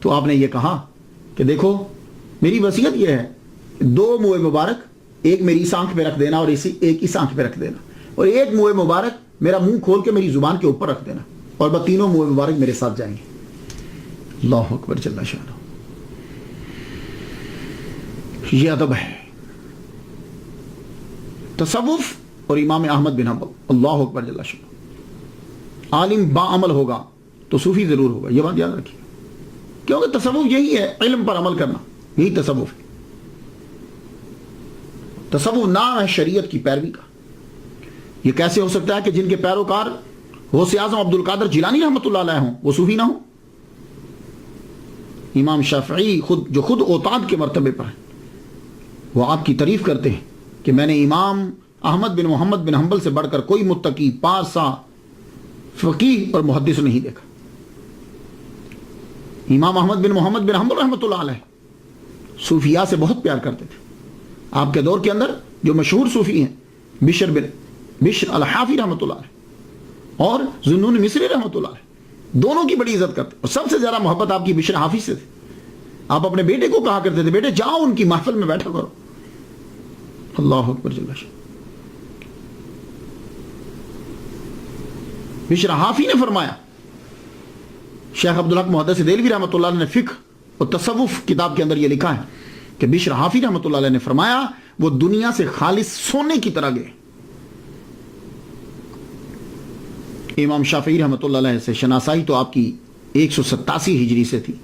تو آپ نے یہ کہا کہ دیکھو میری وصیت یہ ہے، 2 منہ مبارک، ایک میری اس آنکھ پہ رکھ دینا اور ایک اس آنکھ پہ رکھ دینا، اور ایک منہ مبارک میرا منہ کھول کے میری زبان کے اوپر رکھ دینا، اور بس تینوں منہ مبارک میرے ساتھ جائیں گے. اللہ اکبر جل شانہ. یہ ادب ہے. تصوف اور امام احمد بن حنبل. اللہ اکبر جل شانہ. عالم با عمل ہوگا تو صوفی ضرور ہوگا، یہ بات یاد رکھیے. کیونکہ تصوف یہی ہے، علم پر عمل کرنا، یہی تصوف ہے۔ تصوف نام ہے شریعت کی پیروی کا۔ یہ کیسے ہو سکتا ہے کہ جن کے پیروکار غوث اعظم عبد القادر جیلانی رحمۃ اللہ علیہ ہوں وہ صوفی نہ ہوں؟ امام شافعی جو خود اوتاد کے مرتبے پر ہیں، وہ آپ کی تعریف کرتے ہیں کہ میں نے امام احمد بن محمد بن حنبل سے بڑھ کر کوئی متقی، پارسا، فقیہ اور محدث نہیں دیکھا۔ امام احمد بن محمد بن حنبل رحمۃ اللہ علیہ صوفیاء سے بہت پیار کرتے تھے۔ آپ کے دور کے اندر جو مشہور صوفی ہیں بشر الحافی رحمۃ اللہ علیہ اور ذوالنون مصری رحمۃ اللہ علیہ، دونوں کی بڑی عزت کرتے، اور سب سے زیادہ محبت آپ کی بشر حافی سے تھی۔ آپ اپنے بیٹے کو کہا کرتے تھے بیٹے جاؤ ان کی محفل میں بیٹھا کرو۔ اللہ اکبر جل شانہ۔ بشر حافی نے فرمایا، شیخ عبدالحق محدث دہلوی رحمۃ اللہ علیہ نے فقہ اور تصوف کتاب کے اندر یہ لکھا ہے کہ بشر حافی رحمۃ اللہ علیہ نے فرمایا وہ دنیا سے خالص سونے کی طرح گئے۔ امام شافعی رحمۃ اللہ علیہ سے شناسائی تو آپ کی 187 ہجری سے تھی،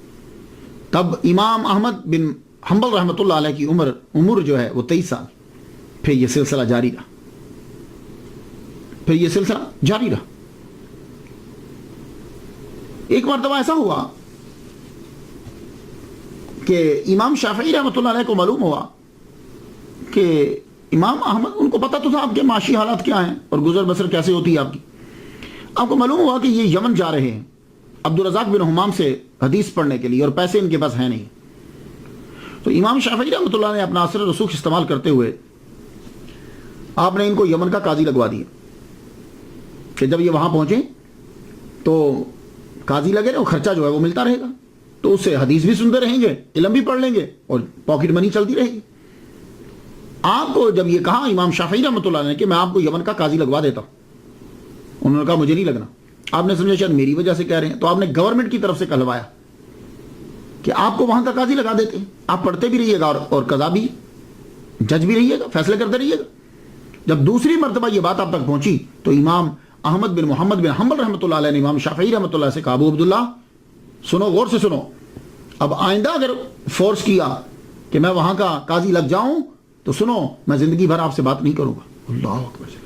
تب امام احمد بن حنبل رحمۃ اللہ علیہ کی عمر جو ہے وہ 23 سال۔ پھر یہ سلسلہ جاری رہا۔ ایک مرتبہ ایسا ہوا کہ امام شافعی رحمۃ اللہ علیہ کو معلوم ہوا کہ امام احمد، ان کو پتہ تو تھا آپ کے معاشی حالات کیا ہیں اور گزر بسر کیسے ہوتی ہے آپ کی، آپ کو معلوم ہوا کہ یہ یمن جا رہے ہیں عبدالرزاق بن حمام سے حدیث پڑھنے کے لیے، اور پیسے ان کے پاس ہیں نہیں۔ تو امام شافعی رحمۃ اللہ نے اپنا اثر رسوخ استعمال کرتے ہوئے آپ نے ان کو یمن کا قاضی لگوا دیا کہ جب یہ وہاں پہنچیں تو قاضی لگے اور خرچہ جو ہے وہ ملتا رہے گا، تو اس سے حدیث بھی سنتے رہیں گے، علم بھی پڑھ لیں گے اور پاکٹ منی چلتی رہے گی۔ آپ کو جب یہ کہا امام شافعی رحمۃ اللہ نے کہ میں آپ کو یمن کا قاضی لگوا دیتا ہوں، انہوں نے کہا مجھے نہیں لگنا۔ آپ نے سمجھا شاید میری وجہ سے کہہ رہے ہیں، تو آپ نے گورنمنٹ کی طرف سے کہلوایا کہ آپ کو وہاں کا قاضی لگا دیتے ہیں، آپ پڑھتے بھی رہیے گا اور قضا بھی، جج بھی رہیے گا، فیصلے کرتے رہیے گا۔ جب دوسری مرتبہ یہ بات آپ تک پہنچی تو امام احمد بن محمد بن حنبل رحمۃ اللہ علیہ نے امام شافعی رحمۃ اللہ سے کہا ابو عبداللہ سنو، غور سے سنو، اب آئندہ اگر فورس کیا کہ میں وہاں کا قاضی لگ جاؤں تو سنو میں زندگی بھر آپ سے بات نہیں کروں گا۔ اللہ اکبر۔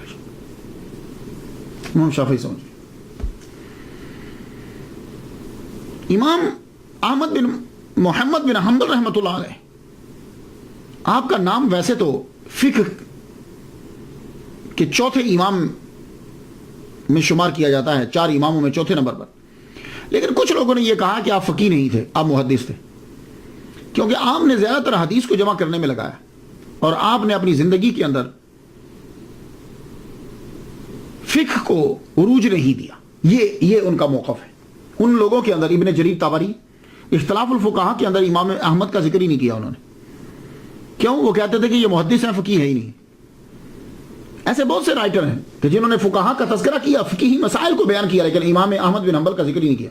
امام شافعی سمجھ، امام احمد بن محمد بن حنبل رحمۃ اللہ علیہ، آپ کا نام ویسے تو فقہ کے چوتھے امام میں شمار کیا جاتا ہے، 4 اماموں میں چوتھے نمبر پر، لیکن کچھ لوگوں نے یہ کہا کہ آپ فقیہ نہیں تھے، آپ محدث تھے، کیونکہ آپ نے زیادہ تر حدیث کو جمع کرنے میں لگایا اور آپ نے اپنی زندگی کے اندر فقہ کو عروج نہیں دیا۔ یہ ان کا موقف ہے۔ ان لوگوں کے اندر ابن جریر طبری اختلاف الفقہا کے اندر امام احمد کا ذکر ہی نہیں کیا انہوں نے۔ کیوں؟ وہ کہتے تھے کہ یہ محدث ہیں، فقیہ ہے ہی نہیں۔ ایسے بہت سے رائٹر ہیں کہ جنہوں نے فقہا کا تذکرہ کیا، فقہی مسائل کو بیان کیا، لیکن امام احمد بن حنبل کا ذکر ہی نہیں کیا۔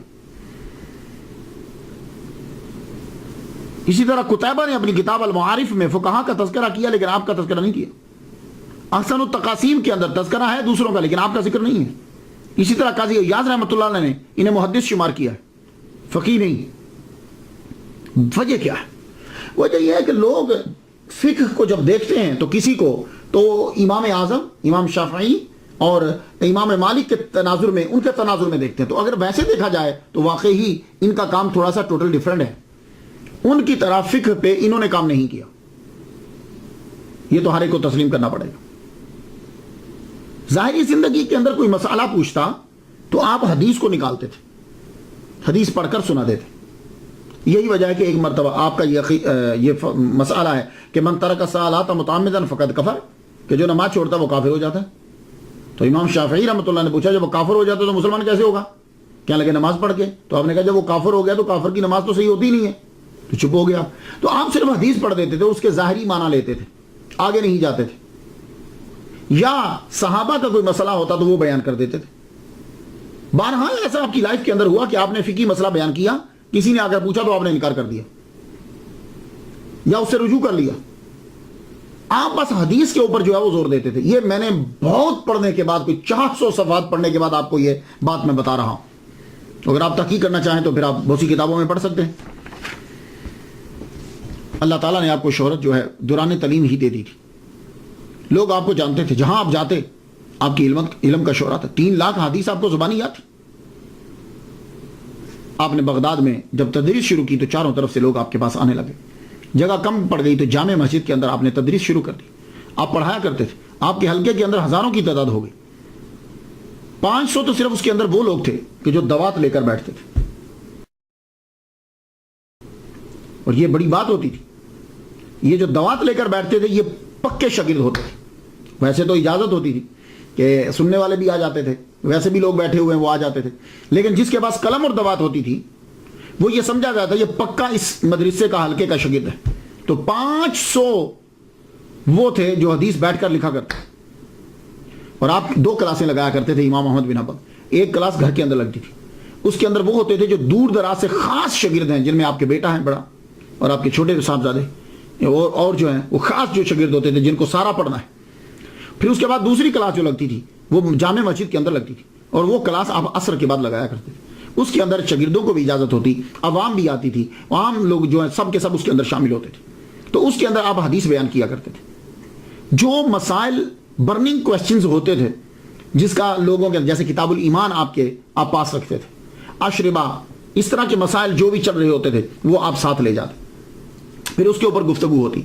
اسی طرح قتیبہ نے اپنی کتاب المعارف میں فقہا کا تذکرہ کیا، لیکن آپ کا تذکرہ نہیں کیا۔ احسن التقاسیم کے اندر تذکرہ ہے دوسروں کا، لیکن آپ کا ذکر نہیں ہے۔ اسی طرح قاضی ایاز رحمۃ اللہ علیہ نے انہیں محدث شمار کیا ہے، فقیہ نہیں۔ وجہ کیا ہے؟ وجہ یہ ہے کہ لوگ فقہ کو جب دیکھتے ہیں تو کسی کو تو امام اعظم، امام شافعی اور امام مالک کے تناظر میں، ان کے تناظر میں دیکھتے ہیں۔ تو اگر ویسے دیکھا جائے تو واقعی ان کا کام تھوڑا سا ٹوٹل ڈیفرنٹ ہے، ان کی طرح فقہ پہ انہوں نے کام نہیں کیا۔ یہ تو ہر ایک کو تسلیم کرنا پڑے گا۔ ظاہری زندگی کے اندر کوئی مسئلہ پوچھتا تو آپ حدیث کو نکالتے تھے، حدیث پڑھ کر سنا دیتے۔ یہی وجہ ہے کہ ایک مرتبہ آپ کا یہ مسئلہ ہے کہ من ترک الصلاۃ متعمدا فقد کفر، کہ جو نماز چھوڑتا وہ کافر ہو جاتا ہے۔ تو امام شافعی رحمۃ اللہ نے پوچھا جب وہ کافر ہو جاتا تو مسلمان کیسے ہوگا؟ کیا لگے نماز پڑھ کے؟ تو آپ نے کہا جب وہ کافر ہو گیا تو کافر کی نماز تو صحیح ہوتی نہیں ہے، تو چپ ہو گیا۔ تو آپ صرف حدیث پڑھ دیتے تھے، اس کے ظاہری معنی لیتے تھے، آگے نہیں جاتے تھے، یا صحابہ کا کوئی مسئلہ ہوتا تو وہ بیان کر دیتے تھے۔ بہرحال ایسا آپ کی لائف کے اندر ہوا کہ آپ نے فقہی مسئلہ بیان کیا، کسی نے آگر پوچھا تو آپ نے انکار کر دیا یا اس سے رجوع کر لیا۔ آپ بس حدیث کے اوپر جو ہے وہ زور دیتے تھے۔ یہ میں نے بہت پڑھنے کے بعد، کوئی 400 صفحات پڑھنے کے بعد آپ کو یہ بات میں بتا رہا ہوں۔ اگر آپ تحقیق کرنا چاہیں تو پھر آپ بہت سی کتابوں میں پڑھ سکتے ہیں۔ اللہ تعالیٰ نے آپ کو شہرت جو ہے دوران تعلیم ہی دے دی تھی. لوگ آپ کو جانتے تھے، جہاں آپ جاتے آپ کی علم کا شہرا تھا. 3 لاکھ حدیث آپ کو زبانی یاد تھی. آپ نے بغداد میں جب تدریس شروع کی تو چاروں طرف سے لوگ آپ کے پاس آنے لگے. جگہ کم پڑ گئی تو جامع مسجد کے اندر آپ نے تدریس شروع کر دی. آپ پڑھایا کرتے تھے. آپ کے حلقے کے اندر ہزاروں کی تعداد ہو گئی. 500 تو صرف اس کے اندر وہ لوگ تھے کہ جو دوات لے کر بیٹھتے تھے، اور یہ بڑی بات ہوتی تھی. یہ جو دوات لے کر بیٹھتے تھے یہ پکے شاگرد ہوتے تھے. ویسے تو اجازت ہوتی تھی کہ سننے والے بھی آ جاتے تھے، ویسے بھی لوگ بیٹھے ہوئے ہیں وہ آ جاتے تھے، لیکن جس کے پاس قلم اور دوات ہوتی تھی وہ یہ سمجھا جاتا یہ پکا اس مدرسے کا حلقے کا شاگرد ہے. تو 500 وہ تھے جو حدیث بیٹھ کر لکھا کرتے. اور آپ 2 کلاسیں لگایا کرتے تھے امام احمد بن حنبل. ایک کلاس گھر کے اندر لگتی تھی. اس کے اندر وہ ہوتے تھے جو دور دراز سے خاص شاگرد ہیں، جن میں آپ کے بیٹا ہیں بڑا اور آپ کے چھوٹے صاحبزادے اور جو ہیں وہ خاص جو شاگرد ہوتے تھے جن کو سارا پڑھنا ہے. پھر اس کے بعد دوسری کلاس جو لگتی تھی وہ جامع مسجد کے اندر لگتی تھی، اور وہ کلاس آپ عصر کے بعد لگایا کرتے تھے. اس کے اندر شاگردوں کو بھی اجازت ہوتی، عوام بھی آتی تھی، عام لوگ جو ہیں سب کے سب اس کے اندر شامل ہوتے تھے. تو اس کے اندر آپ حدیث بیان کیا کرتے تھے. جو مسائل برننگ کوسچنز ہوتے تھے جس کا لوگوں کے جیسے کتاب الایمان آپ پاس رکھتے تھے، اشربہ، اس طرح کے مسائل جو بھی چل رہے ہوتے تھے وہ آپ ساتھ لے جاتے. پھر اس کے اوپر گفتگو ہوتی.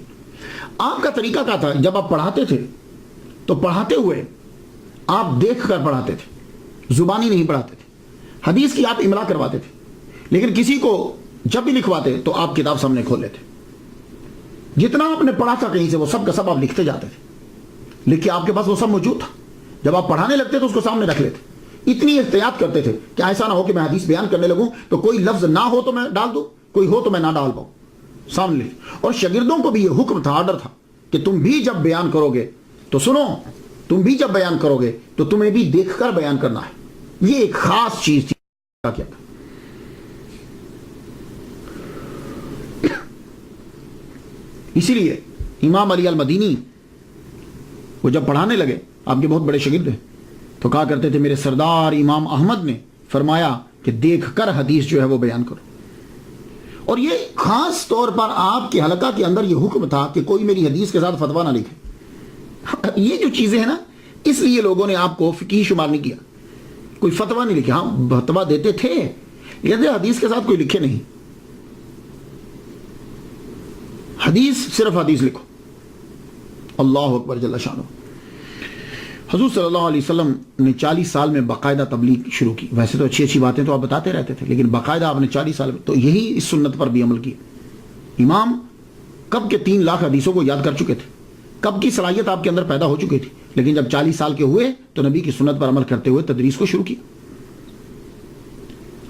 آپ کا طریقہ کیا تھا؟ جب آپ پڑھاتے تھے تو پڑھاتے ہوئے آپ دیکھ کر پڑھاتے تھے، زبانی نہیں پڑھاتے تھے. حدیث کی آپ املا کرواتے تھے، لیکن کسی کو جب بھی لکھواتے تو آپ کتاب سامنے کھول لیتے. جتنا آپ نے پڑھا تھا کہیں سے وہ سب کا سب آپ لکھتے جاتے تھے. لکھ آپ کے پاس وہ سب موجود تھا. جب آپ پڑھانے لگتے تو اس کو سامنے رکھ لیتے. اتنی احتیاط کرتے تھے کہ ایسا نہ ہو کہ میں حدیث بیان کرنے لگوں تو کوئی لفظ نہ ہو تو میں ڈال دوں، کوئی ہو تو میں نہ ڈال پاؤں. سامنے لکھ. اور شاگردوں کو بھی یہ حکم تھا، آرڈر تھا کہ تم بھی جب بیان کرو گے تو سنو، تم بھی جب بیان کرو گے تو تمہیں بھی دیکھ کر بیان کرنا ہے. یہ ایک خاص چیز تھی. کیا تھا؟ اسی لیے امام علی المدینی وہ جب پڑھانے لگے، آپ کے بہت بڑے شاگرد ہیں، تو کہا کرتے تھے میرے سردار امام احمد نے فرمایا کہ دیکھ کر حدیث جو ہے وہ بیان کرو. اور یہ خاص طور پر آپ کے حلقہ کے اندر یہ حکم تھا کہ کوئی میری حدیث کے ساتھ فتویٰ نہ لکھے. یہ جو چیزیں ہیں نا، اس لیے لوگوں نے آپ کو فقیہ شمار نہیں کیا. کوئی فتویٰ نہیں لکھے. ہاں فتویٰ دیتے تھے لیکن حدیث کے ساتھ کوئی لکھے نہیں. حدیث صرف حدیث لکھو. اللہ اکبر جل شانہ. حضور صلی اللہ علیہ وسلم نے 40 سال میں باقاعدہ تبلیغ شروع کی. ویسے تو اچھی اچھی باتیں تو آپ بتاتے رہتے تھے، لیکن باقاعدہ آپ نے 40 سال میں تو یہی اس سنت پر بھی عمل کیا. امام کب کے 3 لاکھ حدیثوں کو یاد کر چکے تھے، کب کی صلاحیت آپ کے اندر پیدا ہو چکی تھی، لیکن جب 40 سال کے ہوئے تو نبی کی سنت پر عمل کرتے ہوئے تدریس کو شروع کیا.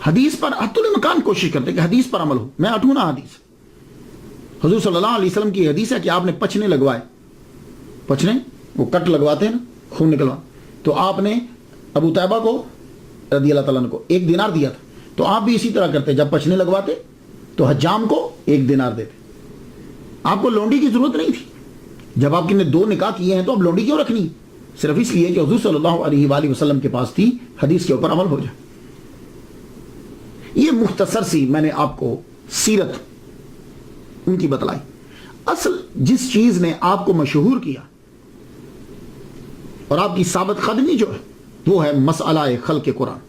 حدیث پر حتی الامکان کوشش کرتے کہ حدیث پر عمل ہو. میں اٹھوں نہ حدیث. حضور صلی اللہ علیہ وسلم کی حدیث ہے کہ آپ نے پچنے لگوائے. پچنے وہ کٹ لگواتے ہیں نا، خون نکلوا. تو آپ نے ابو طیبہ کو رضی اللہ تعالیٰ عنہ کو 1 دینار دیا تھا. تو آپ بھی اسی طرح کرتے، جب پچنے لگواتے تو حجام کو 1 دینار دیتے. آپ کو لونڈی کی ضرورت نہیں تھی. جب آپ نے 2 نکاح کیے ہیں تو اب لونڈی کیوں رکھنی؟ صرف اس لیے کہ حضور صلی اللہ علیہ وآلہ وسلم کے پاس تھی، حدیث کے اوپر عمل ہو جائے. یہ مختصر سی میں نے آپ کو سیرت ان کی بتلائی. اصل جس چیز نے آپ کو مشہور کیا اور آپ کی ثابت قدمی جو ہے وہ ہے مسئلہ خلق قرآن.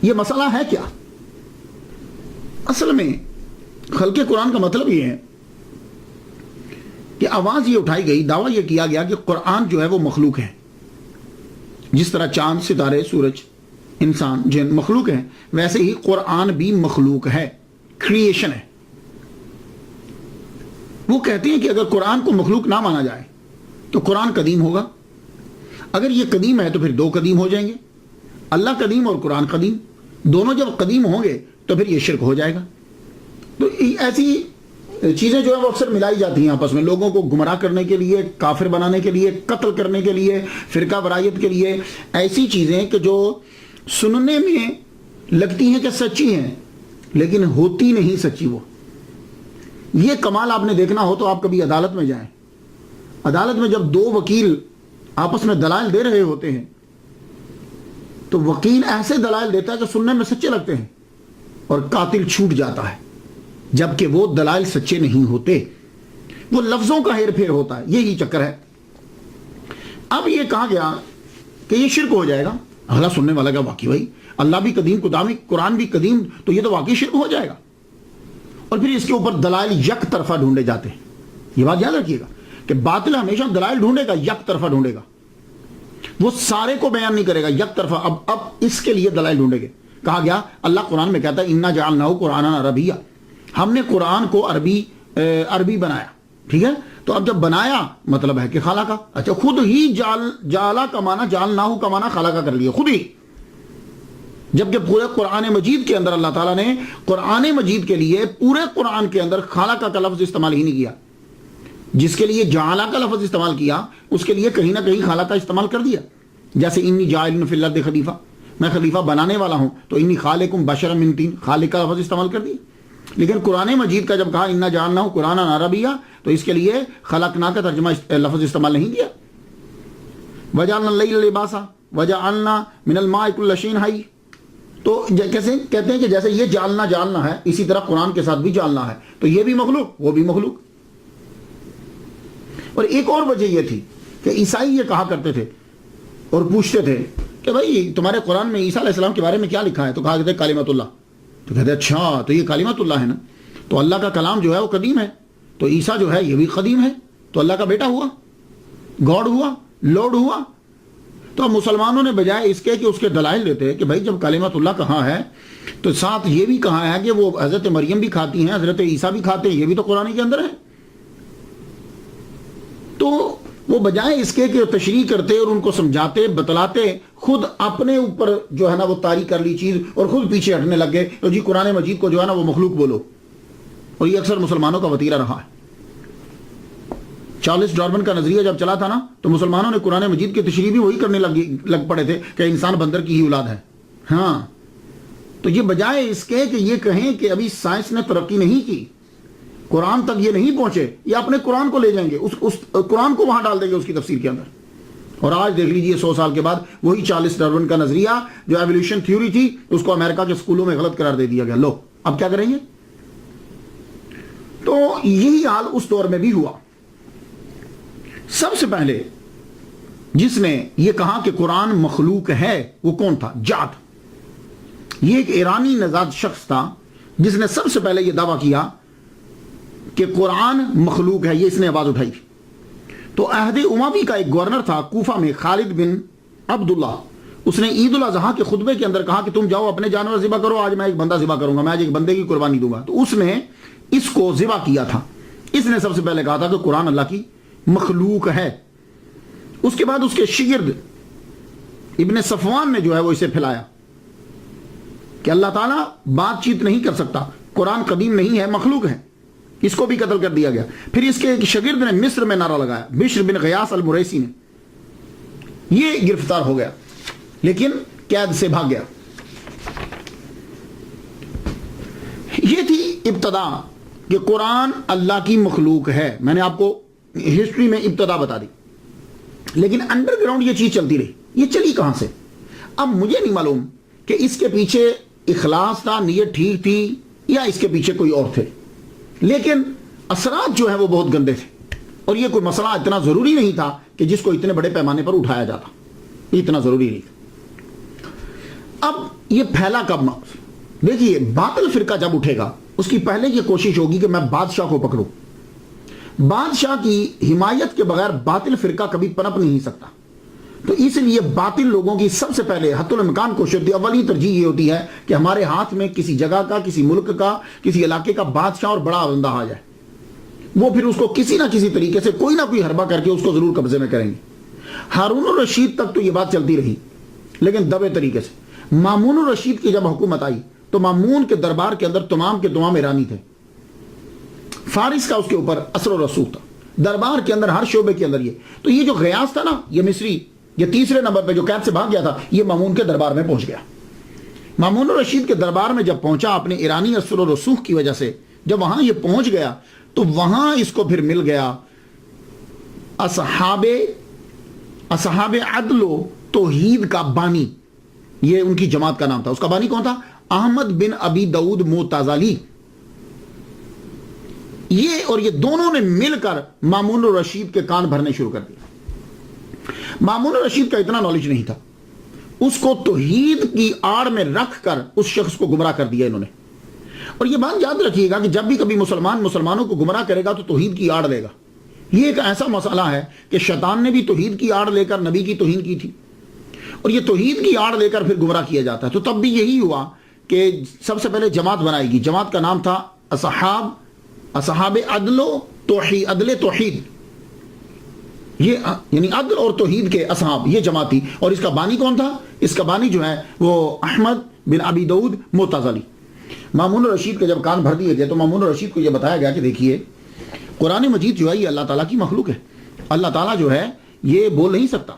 یہ مسئلہ ہے کیا؟ اصل میں خلق قرآن کا مطلب یہ ہے کہ آواز یہ اٹھائی گئی، دعویٰ یہ کیا گیا کہ قرآن جو ہے وہ مخلوق ہے. جس طرح چاند، ستارے، سورج، انسان، جن مخلوق ہیں، ویسے ہی قرآن بھی مخلوق ہے، کریشن ہے. وہ کہتے ہیں کہ اگر قرآن کو مخلوق نہ مانا جائے تو قرآن قدیم ہوگا. اگر یہ قدیم ہے تو پھر 2 قدیم ہو جائیں گے، اللہ قدیم اور قرآن قدیم. دونوں جب قدیم ہوں گے تو پھر یہ شرک ہو جائے گا. تو ایسی چیزیں جو ہیں وہ اکثر ملائی جاتی ہیں آپس میں، لوگوں کو گمراہ کرنے کے لیے، کافر بنانے کے لیے، قتل کرنے کے لیے، فرقہ برائیت کے لیے. ایسی چیزیں کہ جو سننے میں لگتی ہیں کہ سچی ہیں لیکن ہوتی نہیں سچی. وہ یہ کمال آپ نے دیکھنا ہو تو آپ کبھی عدالت میں جائیں. عدالت میں جب 2 وکیل آپس میں دلائل دے رہے ہوتے ہیں تو وکیل ایسے دلائل دیتا ہے کہ سننے میں سچے لگتے ہیں اور قاتل چھوٹ جاتا ہے. جبکہ وہ دلائل سچے نہیں ہوتے، وہ لفظوں کا ہیر پھیر ہوتا ہے، یہی چکر ہے۔ اب یہ کہا گیا کہ یہ شرک ہو جائے گا، اگلا سننے والا کا واقعی بھائی اللہ بھی قدیم، قرآن بھی قدیم، تو یہ تو واقعی شرک ہو جائے گا۔ اور پھر اس کے اوپر دلائل یک طرفہ ڈھونڈے جاتے ہیں۔ یہ بات یاد رکھیے گا کہ باطل ہمیشہ دلائل ڈھونڈے گا، یک طرفہ ڈھونڈے گا، وہ سارے کو بیان نہیں کرے گا، یک طرفہ۔ اب اس کے لیے دلائل ڈھونڈے گے۔ کہا گیا اللہ قرآن میں کہتا ہے انا جعلناہ قرآنا عربیہ، ہم نے قرآن کو عربی بنایا، ٹھیک ہے؟ تو اب جب بنایا مطلب ہے کہ خالقہ، اچھا خود ہی جعلا کا معنی جعلناہ کا معنی خالقہ کر لیا خود ہی، جبکہ پورے قرآن مجید کے اندر اللہ تعالیٰ نے قرآن مجید کے لیے پورے قرآن کے اندر خالقہ کا لفظ استعمال ہی نہیں کیا۔ جس کے لیے جعلا کا لفظ استعمال کیا اس کے لیے کہیں نہ کہیں خالقہ استعمال کر دیا، جیسے انی جاعل فی الارض خلیفہ، میں خلیفہ بنانے والا ہوں، تو انی خالقکم بشرا من طین، خالق کا لفظ استعمال کر دیا۔ لیکن قرآن مجید کا جب کہا انا جعلناہ قرآنا عربیہ، تو اس کے لیے خلقنا کا ترجمہ لفظ استعمال نہیں کیا۔ وجعلنا اللیل لباسا وجعلنا من الماء کل شیء حی، تو کیسے کہتے ہیں کہ جیسے یہ جالنا ہے، اسی طرح قرآن کے ساتھ بھی جالنا ہے، تو یہ بھی مخلوق وہ بھی مخلوق۔ اور ایک اور وجہ یہ تھی کہ عیسائی یہ کہا کرتے تھے اور پوچھتے تھے کہ بھائی تمہارے قرآن میں عیسیٰ علیہ السلام کے بارے میں کیا لکھا ہے؟ تو کہا کہتے ہیں کلمۃ اللہ، تو کہتے ہیں اچھا تو یہ کلمۃ اللہ ہے نا، تو اللہ کا کلام جو ہے وہ قدیم ہے، تو عیسیٰ جو ہے یہ بھی قدیم ہے، تو اللہ کا بیٹا ہوا، گاڈ ہوا، لارڈ ہوا۔ تو اب مسلمانوں نے بجائے اس کے کہ اس کے دلائل دیتے کہ بھائی جب کلمۃ اللہ کہاں ہے تو ساتھ یہ بھی کہا ہے کہ وہ حضرت مریم بھی کھاتی ہیں، حضرت عیسیٰ بھی کھاتے ہیں، یہ بھی تو قرآن کے اندر ہے۔ تو وہ بجائے اس کے کہ تشریح کرتے اور ان کو سمجھاتے بتلاتے، خود اپنے اوپر جو ہے نا وہ طاری کر لی چیز اور خود پیچھے ہٹنے لگ گئے، تو جی قرآن مجید کو جو ہے نا وہ مخلوق بولو۔ اور یہ اکثر مسلمانوں کا وتیرہ رہا ہے۔ چارلس ڈارون کا نظریہ جب چلا تھا نا تو مسلمانوں نے قرآن مجید کی تشریح بھی وہی کرنے لگ پڑے تھے کہ انسان بندر کی ہی اولاد ہے۔ ہاں، تو یہ بجائے اس کے کہ یہ کہیں کہ ابھی سائنس نے ترقی نہیں کی، قرآن تک یہ نہیں پہنچے، یہ اپنے قرآن کو لے جائیں گے، اس قرآن کو وہاں ڈال دیں گے اس کی تفسیر کے اندر۔ اور آج دیکھ لیجئے 100 سال کے بعد وہی چارلس ڈارون کا نظریہ جو ایولیوشن تھیوری تھی اس کو امریکہ کے اسکولوں میں غلط قرار دے دیا گیا۔ لو اب کیا کریں گے؟ تو یہی حال اس دور میں بھی ہوا۔ سب سے پہلے جس نے یہ کہا کہ قرآن مخلوق ہے وہ کون تھا؟ جعد، یہ ایک ایرانی نژاد شخص تھا جس نے سب سے پہلے یہ دعویٰ کیا کہ قرآن مخلوق ہے، یہ اس نے آواز اٹھائی تھی۔ تو عہد اموی کا ایک گورنر تھا کوفہ میں، خالد بن عبداللہ، اس نے عید الاضحیٰ کے خطبے کے اندر کہا کہ تم جاؤ اپنے جانور ذبح کرو، آج میں ایک بندہ ذبح کروں گا، میں آج ایک بندے کی قربانی دوں گا۔ تو اس نے اس کو ذبح کیا تھا۔ اس نے سب سے پہلے کہا تھا کہ قرآن اللہ کی مخلوق ہے۔ اس کے بعد اس کے شگرد ابن صفوان نے جو ہے وہ اسے پھیلایا کہ اللہ تعالیٰ بات چیت نہیں کر سکتا، قرآن قدیم نہیں ہے، مخلوق ہے، اس کو بھی قتل کر دیا گیا۔ پھر اس کے ایک شگرد نے مصر میں نعرہ لگایا، بشر بن غیاث المریسی نے، یہ گرفتار ہو گیا لیکن قید سے بھاگ گیا۔ یہ تھی ابتدا کہ قرآن اللہ کی مخلوق ہے۔ میں نے آپ کو ہسٹری میں ابتدا بتا دی، لیکن انڈر گراؤنڈ یہ چیز چلتی رہی۔ یہ چلی کہاں سے؟ اب مجھے نہیں معلوم کہ اس کے پیچھے اخلاص تھا، نیت ٹھیک تھی، یا اس کے پیچھے کوئی اور تھے، لیکن اثرات جو ہیں وہ بہت گندے تھے۔ اور یہ کوئی مسئلہ اتنا ضروری نہیں تھا کہ جس کو اتنے بڑے پیمانے پر اٹھایا جاتا، یہ اتنا ضروری نہیں تھا۔ اب یہ پھیلا کب؟ دیکھیے باطل فرقہ جب اٹھے گا اس کی پہلے یہ کوشش ہوگی کہ میں بادشاہ کو پکڑوں۔ بادشاہ کی حمایت کے بغیر باطل فرقہ کبھی پنپ نہیں سکتا۔ تو اس لیے باطل لوگوں کی سب سے پہلے حتی الامکان کوشش ہوتی ہے، اولی ترجیح یہ ہوتی ہے کہ ہمارے ہاتھ میں کسی جگہ کا، کسی ملک کا، کسی علاقے کا بادشاہ اور بڑا بندہ آ جائے، وہ پھر اس کو کسی نہ کسی طریقے سے کوئی نہ کوئی حربہ کر کے اس کو ضرور قبضے میں کریں گے۔ ہارون الرشید تک تو یہ بات چلتی رہی، لیکن دبے طریقے سے۔ مامون الرشید کی جب حکومت آئی تو مامون کے دربار کے اندر تمام کے تمام ایرانی تھے، فارس کا اس کے اوپر اثر و رسوخ تھا، دربار کے اندر ہر شعبے کے اندر یہ۔ تو یہ جو غیاث تھا نا، یہ مصری، یہ تیسرے نمبر پہ جو قید سے بھاگ گیا تھا، یہ مامون کے دربار میں پہنچ گیا۔ مامون الرشید کے دربار میں جب پہنچا اپنے ایرانی اثر و رسوخ کی وجہ سے، جب وہاں یہ پہنچ گیا تو وہاں اس کو پھر مل گیا اصحاب عدل و توحید کا بانی، یہ ان کی جماعت کا نام تھا۔ اس کا بانی کون تھا؟ احمد بن ابی داؤد معتزلی۔ اور یہ دونوں نے مل کر مامون الرشید کے کان بھرنے شروع کر دیا۔ مامون الرشید کا اتنا نالج نہیں تھا، اس کو توحید کی آڑ میں رکھ کر اس شخص کو گمراہ کر دیا انہوں نے۔ اور یہ بات یاد رکھیے گا کہ جب بھی کبھی مسلمانوں کو گمراہ کرے گا تو توحید کی آڑ لے گا۔ یہ ایک ایسا مسئلہ ہے کہ شیطان نے بھی توحید کی آڑ لے کر نبی کی توہین کی تھی، اور یہ توحید کی آڑ لے کر پھر گمراہ کیا جاتا ہے۔ تو تب بھی یہی ہوا کہ سب سے پہلے جماعت بنائی گئی، جماعت کا نام تھا اصحاب عدل توحید، یہ یعنی عدل اور توحید کے اصحاب، یہ جماعت تھی۔ اور اس کا بانی کون تھا؟ اس کا بانی جو ہے وہ احمد بن ابی داؤد معتزلی۔ مامون الرشید کے جب کان بھر دیے گئے تو مامون الرشید کو یہ بتایا گیا کہ دیکھیے قرآن مجید جو ہے یہ اللہ تعالیٰ کی مخلوق ہے، اللہ تعالیٰ جو ہے یہ بول نہیں سکتا،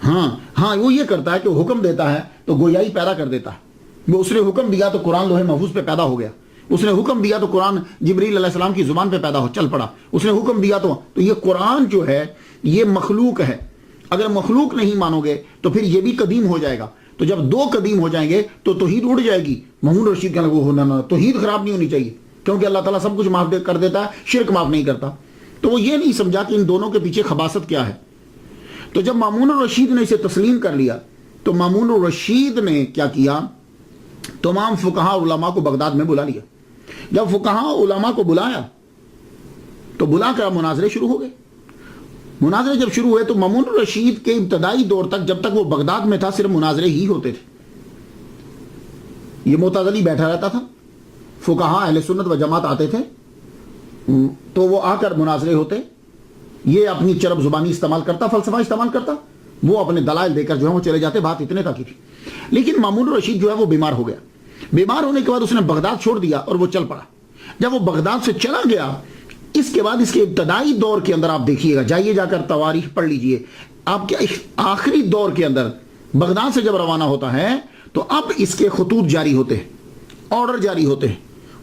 ہاں وہ یہ کرتا ہے کہ وہ حکم دیتا ہے تو گویائی پیدا کر دیتا ہے۔ وہ اس نے حکم دیا تو قرآن لوح محفوظ پہ پیدا ہو گیا، اس نے حکم دیا تو قرآن جبریل علیہ السلام کی زبان پہ پیدا ہو چل پڑا، اس نے حکم دیا تو یہ قرآن جو ہے یہ مخلوق ہے۔ اگر مخلوق نہیں مانو گے تو پھر یہ بھی قدیم ہو جائے گا، تو جب دو قدیم ہو جائیں گے تو توحید اڑ جائے گی۔ مامون الرشید کہنے لگا ہونا توحید خراب نہیں ہونی چاہیے، کیونکہ اللہ تعالیٰ سب کچھ معاف کر دیتا ہے، شرک معاف نہیں کرتا۔ تو وہ یہ نہیں سمجھا کہ ان دونوں کے پیچھے خباثت کیا ہے۔ تو جب مامون الرشید نے اسے تسلیم کر لیا تو مامون الرشید نے کیا کیا، تمام فقہاء علماء کو بغداد میں بلا لیا۔ جب فقہاء علماء کو بلایا تو بلا کر مناظرے شروع ہو گئے۔ مناظرے جب شروع ہوئے تو مامون الرشید کے ابتدائی دور تک جب تک وہ بغداد میں تھا صرف مناظرے ہی ہوتے تھے۔ یہ معتزلی بیٹھا رہتا تھا، فقہاء اہل سنت و جماعت آتے تھے تو وہ آ کر مناظرے ہوتے، یہ اپنی چرب زبانی استعمال کرتا، فلسفہ استعمال کرتا، وہ اپنے دلائل دے کر جو ہے وہ چلے جاتے، بات اتنے تک ہی تھی۔ لیکن مامون الرشید جو ہے وہ بیمار ہو گیا، بیمار ہونے کے بعد اس نے بغداد چھوڑ دیا اور وہ چل پڑا۔ جب وہ بغداد سے چلا گیا اس کے بعد اس کے ابتدائی دور کے اندر آپ دیکھیے گا، جائیے جا کر تواریخ پڑھ لیجئے، آپ کے آخری دور کے اندر بغداد سے جب روانہ ہوتا ہے تو اب اس کے خطوط جاری ہوتے ہیں، آرڈر جاری ہوتے ہیں،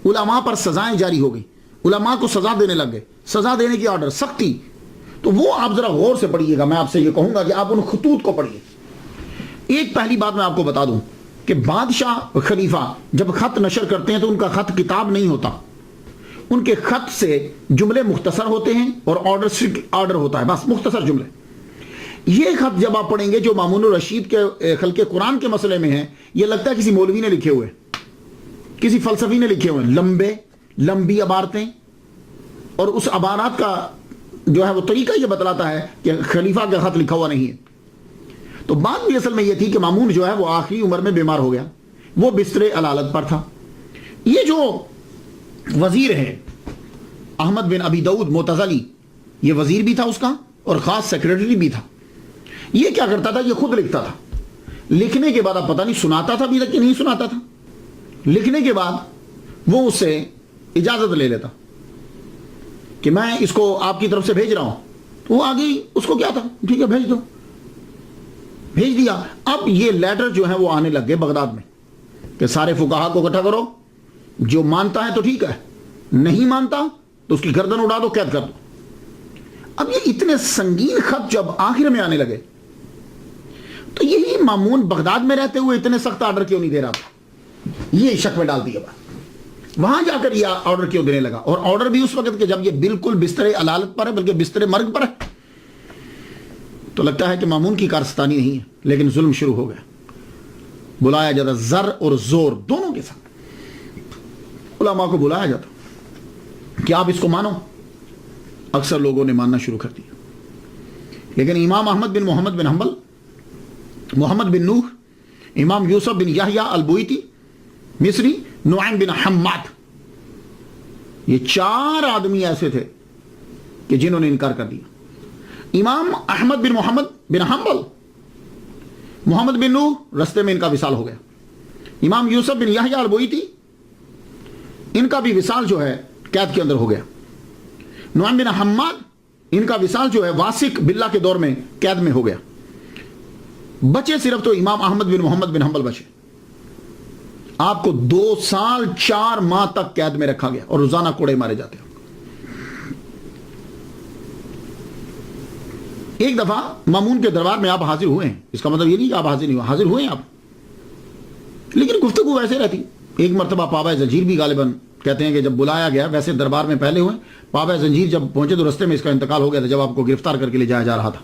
علماء پر سزائیں جاری ہو گئی، علماء کو سزا دینے لگ گئے، سزا دینے کی آرڈر، سختی۔ تو وہ آپ ذرا غور سے پڑھیے گا، میں آپ سے یہ کہوں گا کہ آپ ان خطوط کو پڑھیے۔ ایک پہلی بات میں آپ کو بتا دوں کہ بادشاہ خلیفہ جب خط نشر کرتے ہیں تو ان کا خط کتاب نہیں ہوتا، ان کے خط سے جملے مختصر ہوتے ہیں اور آرڈر ہوتا ہے، بس مختصر جملے۔ یہ خط جب آپ پڑھیں گے جو مامون الرشید کے خلق قرآن کے مسئلے میں ہیں، یہ لگتا ہے کسی مولوی نے لکھے ہوئے، کسی فلسفی نے لکھے ہوئے، لمبی عبارتیں، اور اس عبارات کا جو ہے وہ طریقہ یہ بتلاتا ہے کہ خلیفہ کا خط لکھا ہوا نہیں ہے۔ تو بات بھی اصل میں یہ تھی کہ مامون جو ہے وہ آخری عمر میں بیمار ہو گیا، وہ بستر علالت پر تھا۔ یہ جو وزیر ہے احمد بن ابی داؤد معتزلی، یہ وزیر بھی تھا اس کا اور خاص سیکریٹری بھی تھا۔ یہ کیا کرتا تھا، یہ خود لکھتا تھا، لکھنے کے بعد اب پتہ نہیں سناتا تھا بھی تک کہ نہیں سناتا تھا، لکھنے کے بعد وہ اس سے اجازت لے لیتا کہ میں اس کو آپ کی طرف سے بھیج رہا ہوں، تو وہ آگے اس کو کیا تھا، ٹھیک ہے بھیج دو، بھیج دیا۔ اب یہ لیٹر جو ہے وہ آنے لگ گئے بغداد میں کہ سارے فقہاء کو اکٹھا کرو، جو مانتا ہے تو ٹھیک ہے، نہیں مانتا تو اس کی گردن اڑا دو، قید کر دو۔ اب یہ اتنے سنگین خط جب آخر میں آنے لگے تو یہی مامون بغداد میں رہتے ہوئے اتنے سخت آرڈر کیوں نہیں دے رہا تھا، یہ شک میں ڈال دیا بات، وہاں جا کر یہ آرڈر کیوں دینے لگا، اور آرڈر بھی اس وقت کہ جب یہ بالکل بستر علالت پر ہے، بلکہ بستر مرگ پر ہے۔ تو لگتا ہے کہ مامون کی کارستانی نہیں ہے، لیکن ظلم شروع ہو گیا، بلایا جاتا زر اور زور دونوں کے ساتھ، علماء کو بلایا جاتا کہ آپ اس کو مانو۔ اکثر لوگوں نے ماننا شروع کر دیا، لیکن امام احمد بن محمد بن حنبل، محمد بن نوح، امام یوسف بن یحییٰ البویتی مصری، نعیم بن حماد، یہ چار آدمی ایسے تھے کہ جنہوں نے انکار کر دیا۔ امام احمد بن محمد بن حنبل، محمد بن نوح رستے میں ان کا وصال ہو گیا، امام یوسف بن یحییٰ البویتی ان کا بھی وصال جو ہے قید کے اندر ہو گیا، نعیم بن حماد ان کا وصال جو ہے واسق باللہ کے دور میں قید میں ہو گیا، بچے صرف تو امام احمد بن محمد بن حنبل بچے۔ آپ کو 2 سال 4 ماہ تک قید میں رکھا گیا اور روزانہ کوڑے مارے جاتے ہیں۔ ایک دفعہ مامون کے دربار میں آپ حاضر ہوئے ہیں، اس کا مطلب یہ نہیں کہ آپ حاضر نہیں ہوئے، حاضر ہوئے ہیں آپ، لیکن گفتگو ویسے رہتی۔ ایک مرتبہ پابا زنجیر بھی غالباً کہتے ہیں کہ جب بلایا گیا، ویسے دربار میں پہلے ہوئے، پابہ زنجیر جب پہنچے تو رستے میں اس کا انتقال ہو گیا تھا جب آپ کو گرفتار کر کے لے جایا جا رہا تھا،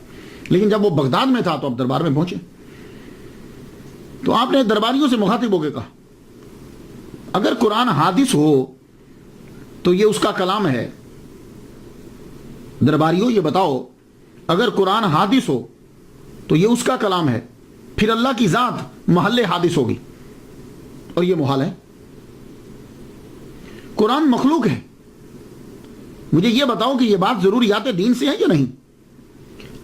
لیکن جب وہ بغداد میں تھا تو آپ دربار میں پہنچے، تو آپ نے درباریوں سے مخاطب ہو کے کہا اگر قرآن حادث ہو تو یہ اس کا کلام ہے. درباریوں یہ بتاؤ اگر قرآن حادث ہو تو یہ اس کا کلام ہے، پھر اللہ کی ذات محل حادث ہوگی، اور یہ محال ہے. قرآن مخلوق ہے. مجھے یہ بتاؤ کہ یہ بات ضروریات دین سے ہے یا نہیں؟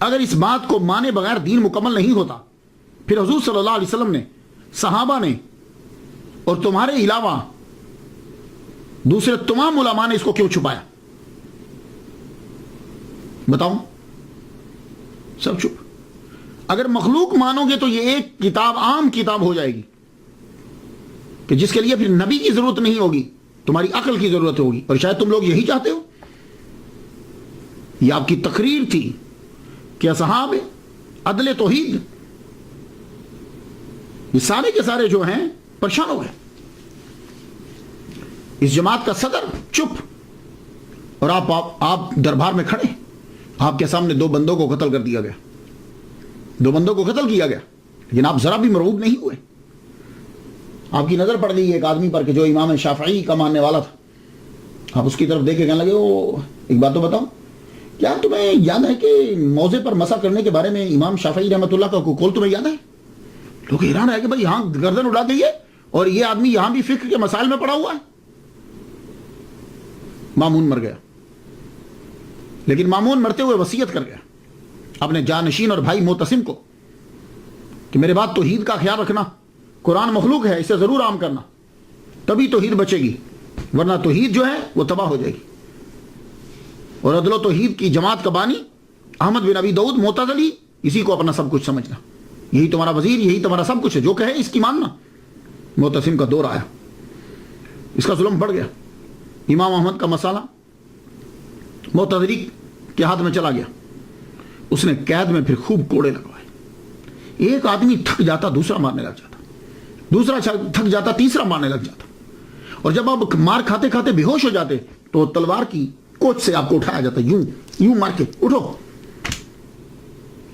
اگر اس بات کو مانے بغیر دین مکمل نہیں ہوتا، پھر حضور صلی اللہ علیہ وسلم نے، صحابہ نے، اور تمہارے علاوہ دوسرے تمام علماء نے اس کو کیوں چھپایا؟ بتاؤ. سب چپ. اگر مخلوق مانو گے تو یہ ایک کتاب عام کتاب ہو جائے گی کہ جس کے لیے پھر نبی کی ضرورت نہیں ہوگی، تمہاری عقل کی ضرورت ہوگی، اور شاید تم لوگ یہی چاہتے ہو. یہ آپ کی تقریر تھی کہ اصحاب عدل توحید یہ سارے کے سارے جو ہیں پریشان ہو گئے. اس جماعت کا صدر چپ، اور آپ دربار میں کھڑے، آپ کے سامنے 2 بندوں کو قتل کر دیا گیا، 2 بندوں کو قتل کیا گیا، لیکن آپ ذرا بھی مرعوب نہیں ہوئے. آپ کی نظر پڑ گئی ایک آدمی پر کہ جو امام شافعی کا ماننے والا تھا. آپ اس کی طرف دیکھ کے کہنے لگے او ایک بات تو بتاؤ، کیا تمہیں یاد ہے کہ موضع پر مسح کرنے کے بارے میں امام شافعی رحمۃ اللہ کا قول تمہیں یاد ہے؟ لوگ حیران ہے کہ بھائی یہاں گردن اڑا گئی ہے اور یہ آدمی یہاں بھی فقہ کے مسائل میں پڑا ہوا ہے. مامون مر گیا، لیکن مامون مرتے ہوئے وصیت کر گیا اپنے جانشین اور بھائی معتصم کو کہ میرے بعد توحید کا خیال رکھنا، قرآن مخلوق ہے، اسے ضرور عام کرنا، تبھی توحید بچے گی، ورنہ توحید جو ہے وہ تباہ ہو جائے گی. اور عدل و توحید کی جماعت کا بانی احمد بن ابی داؤد معتزلی، اسی کو اپنا سب کچھ سمجھنا، یہی تمہارا وزیر، یہی تمہارا سب کچھ ہے، جو کہے اس کی ماننا. معتصم کا دور آیا، اس کا ظلم بڑھ گیا. امام احمد کا مسئلہ معتزلی کے ہاتھ میں چلا گیا، اس نے قید میں پھر خوب کوڑے لگوائے. ایک آدمی تھک جاتا دوسرا مارنے لگ جاتا، دوسرا تھک جاتا تیسرا مارنے لگ جاتا، اور جب آپ مار کھاتے کھاتے بے ہوش ہو جاتے تو تلوار کی کوچ سے آپ کو اٹھایا جاتا، یوں یوں مار کے اٹھو.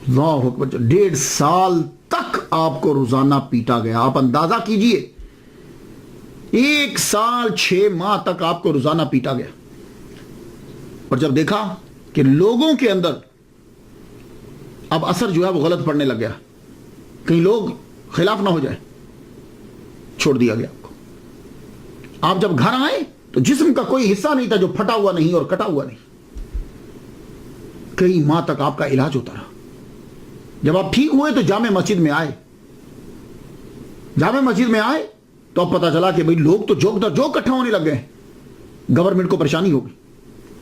اللہ اکبر. 1.5 سال تک آپ کو روزانہ پیٹا گیا. آپ اندازہ کیجئے 1 سال 6 ماہ تک آپ کو روزانہ پیٹا گیا. اور جب دیکھا کہ لوگوں کے اندر اب اثر جو ہے وہ غلط پڑنے لگ گیا، کہیں لوگ خلاف نہ ہو جائے، چھوڑ دیا گیا آپ کو. آپ جب گھر آئے تو جسم کا کوئی حصہ نہیں تھا جو پھٹا ہوا نہیں اور کٹا ہوا نہیں. کئی ماہ تک آپ کا علاج ہوتا رہا. جب آپ ٹھیک ہوئے تو جامع مسجد میں آئے. جامع مسجد میں آئے تو اب پتا چلا کہ بھئی لوگ تو جوک در جوک اکٹھا ہونے لگ گئے. گورنمنٹ کو پریشانی ہو گئی،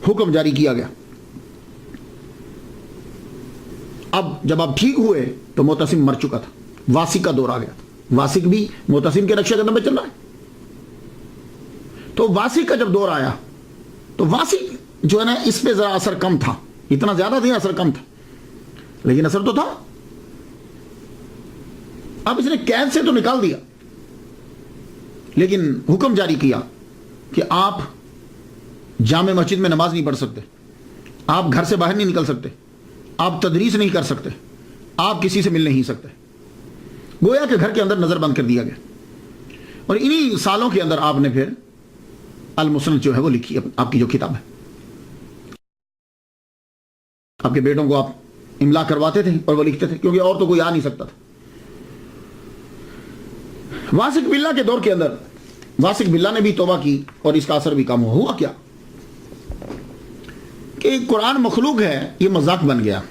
حکم جاری کیا گیا. اب جب آپ ٹھیک ہوئے تو معتصم مر چکا تھا، واسق کا دور آ گیا. واسق بھی معتصم کے نقشے قدم پہ چل رہا ہے. تو واسق کا جب دور آیا تو واسق جو ہے نا اس پہ ذرا اثر کم تھا، اتنا زیادہ نہیں، اثر کم تھا، لیکن اثر تو تھا. اب اس نے قید سے تو نکال دیا، لیکن حکم جاری کیا کہ آپ جامع مسجد میں نماز نہیں پڑھ سکتے، آپ گھر سے باہر نہیں نکل سکتے، آپ تدریس نہیں کر سکتے، آپ کسی سے مل نہیں سکتے. گویا کہ گھر کے اندر نظر بند کر دیا گیا. اور انہی سالوں کے اندر آپ نے پھر المسند جو ہے وہ لکھی، آپ کی جو کتاب ہے. آپ کے بیٹوں کو آپ املا کرواتے تھے اور وہ لکھتے تھے، کیونکہ اور تو کوئی آ نہیں سکتا تھا. واسق باللہ کے دور کے اندر واسق باللہ نے بھی توبہ کی اور اس کا اثر بھی کم ہوا. کیا کہ قرآن مخلوق ہے یہ مذاق بن گیا.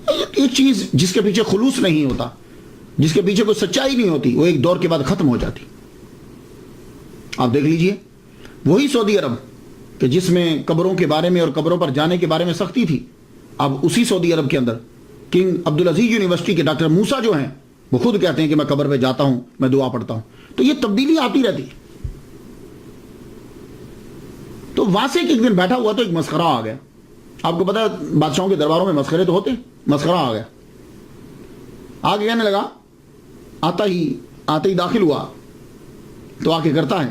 ایک چیز جس کے پیچھے خلوص نہیں ہوتا، جس کے پیچھے کوئی سچائی نہیں ہوتی، وہ ایک دور کے بعد ختم ہو جاتی. آپ دیکھ لیجئے وہی سعودی عرب کہ جس میں قبروں کے بارے میں اور قبروں پر جانے کے بارے میں سختی تھی، اب اسی سعودی عرب کے اندر کنگ عبدالعزیز یونیورسٹی کے ڈاکٹر موسیٰ جو ہیں وہ خود کہتے ہیں کہ میں قبر پہ جاتا ہوں، میں دعا پڑھتا ہوں. تو یہ تبدیلی آتی رہتی ہے. تو واسق ایک دن بیٹھا ہوا تو ایک مسخرہ آ گیا. آپ کو پتا ہے بادشاہوں کے درباروں میں مسخرے تو ہوتے ہیں. مسخرہ آ گیا، آگے کہنے لگا، آتا ہی داخل ہوا تو آ کے کرتا ہے،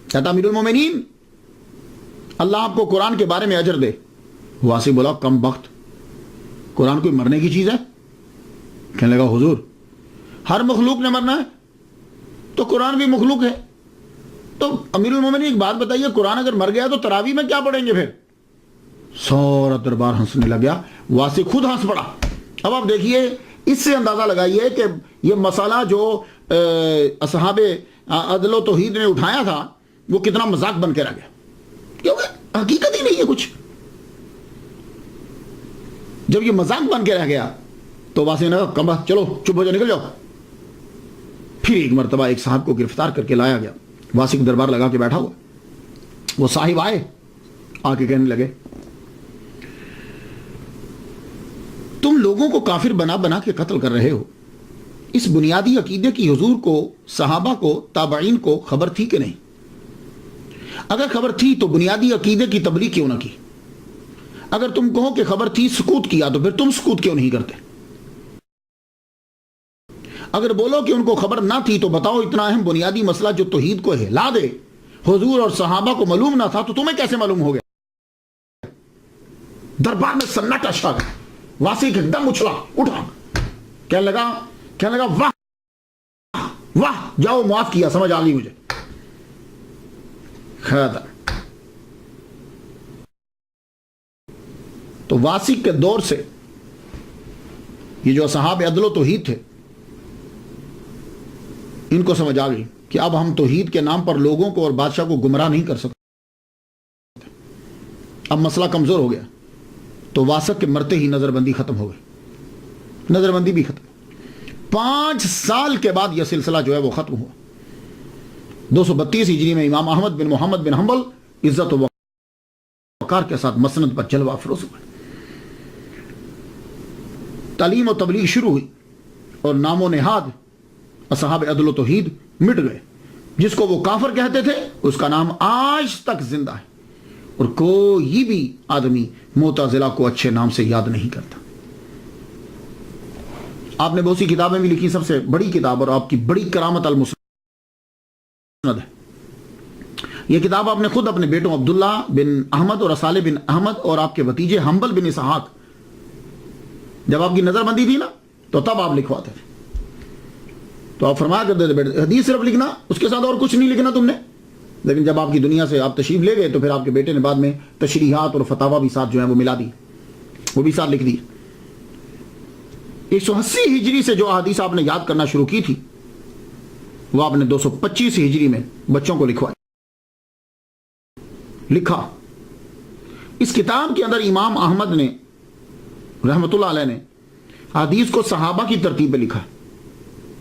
کہتا امیر المومنین اللہ آپ کو قرآن کے بارے میں اجر دے۔ واسی بولا کم بخت، قرآن کوئی مرنے کی چیز ہے؟ کہنے لگا حضور ہر مخلوق نے مرنا ہے، تو قرآن بھی مخلوق ہے، تو امیر المومنین ایک بات بتائیے، قرآن اگر مر گیا تو تراویح میں کیا پڑھیں گے پھر؟ سورا دربار ہنسنے لگ گیا، واسی خود ہنس پڑا۔ اب آپ دیکھیے، اس سے اندازہ لگائیے کہ یہ مسئلہ جو اصحاب عدل و توحید نے اٹھایا تھا وہ کتنا مذاق بن کے رہ گیا، کیونکہ حقیقت ہی نہیں ہے کچھ۔ جب یہ مذاق بن کے رہ گیا تو واسی نے کہا کم بخت، چلو چپ ہو جاؤ، نکل جاؤ۔ پھر ایک مرتبہ ایک صاحب کو گرفتار کر کے لایا گیا، واسی کا دربار لگا کے بیٹھا ہوا، وہ صاحب آئے، آ کے کہنے لگے تم لوگوں کو کافر بنا بنا کے قتل کر رہے ہو، اس بنیادی عقیدے کی حضور کو، صحابہ کو، تابعین کو خبر تھی کہ نہیں؟ اگر خبر تھی تو بنیادی عقیدے کی تبلیغ کیوں نہ کی؟ اگر تم کہو کہ خبر تھی، سکوت کیا، تو پھر تم سکوت کیوں نہیں کرتے؟ اگر بولو کہ ان کو خبر نہ تھی تو بتاؤ اتنا اہم بنیادی مسئلہ جو توحید کو ہلا دے حضور اور صحابہ کو معلوم نہ تھا تو تمہیں کیسے معلوم ہو گیا؟ دربار میں سناٹا چھا گیا، واسی ایک دم اچھلا اٹھا، کہنے لگا واہ واہ، جاؤ معاف کیا، سمجھ آ گئی مجھے۔ خیر، تو واسی کے دور سے یہ جو اصحاب عدل و توحید تھے ان کو سمجھ آ گئی کہ اب ہم توحید کے نام پر لوگوں کو اور بادشاہ کو گمراہ نہیں کر سکتے، اب مسئلہ کمزور ہو گیا۔ تو واسق کے مرتے ہی نظر بندی ختم ہو گئی، نظر بندی بھی ختم۔ 5 سال کے بعد یہ سلسلہ جو ہے وہ ختم ہوا۔ 232 ہجری میں امام احمد بن محمد بن حنبل عزت و وقار کے ساتھ مسند پر جلوہ افروز ہوئے، تعلیم و تبلیغ شروع ہوئی، اور نام و نہاد اصحاب عدل و توحید مٹ گئے۔ جس کو وہ کافر کہتے تھے اس کا نام آج تک زندہ ہے، اور کوئی بھی آدمی معتزلہ کو اچھے نام سے یاد نہیں کرتا۔ آپ نے بہت سی کتابیں بھی لکھی، سب سے بڑی کتاب اور آپ کی بڑی کرامت المسند ہے۔ یہ کتاب آپ نے خود اپنے بیٹوں عبداللہ بن احمد اور صالح بن احمد اور آپ کے بھتیجے حنبل بن اسحاق، جب آپ کی نظر بندی تھی نا تو تب آپ لکھواتے تھے، تو آپ فرمایا کرتے تھے بیٹے حدیث صرف لکھنا، اس کے ساتھ اور کچھ نہیں لکھنا تم نے۔ لیکن جب آپ کی دنیا سے آپ تشریف لے گئے تو پھر آپ کے بیٹے نے بعد میں تشریحات اور فتاوی بھی ساتھ جو ہیں وہ ملا دی، وہ بھی ساتھ لکھ دی۔ 180 ہجری سے جو احادیث آپ نے یاد کرنا شروع کی تھی وہ آپ نے 225 ہجری میں بچوں کو لکھا۔ اس کتاب کے اندر امام احمد نے رحمت اللہ علیہ نے حدیث کو صحابہ کی ترتیب پہ لکھا،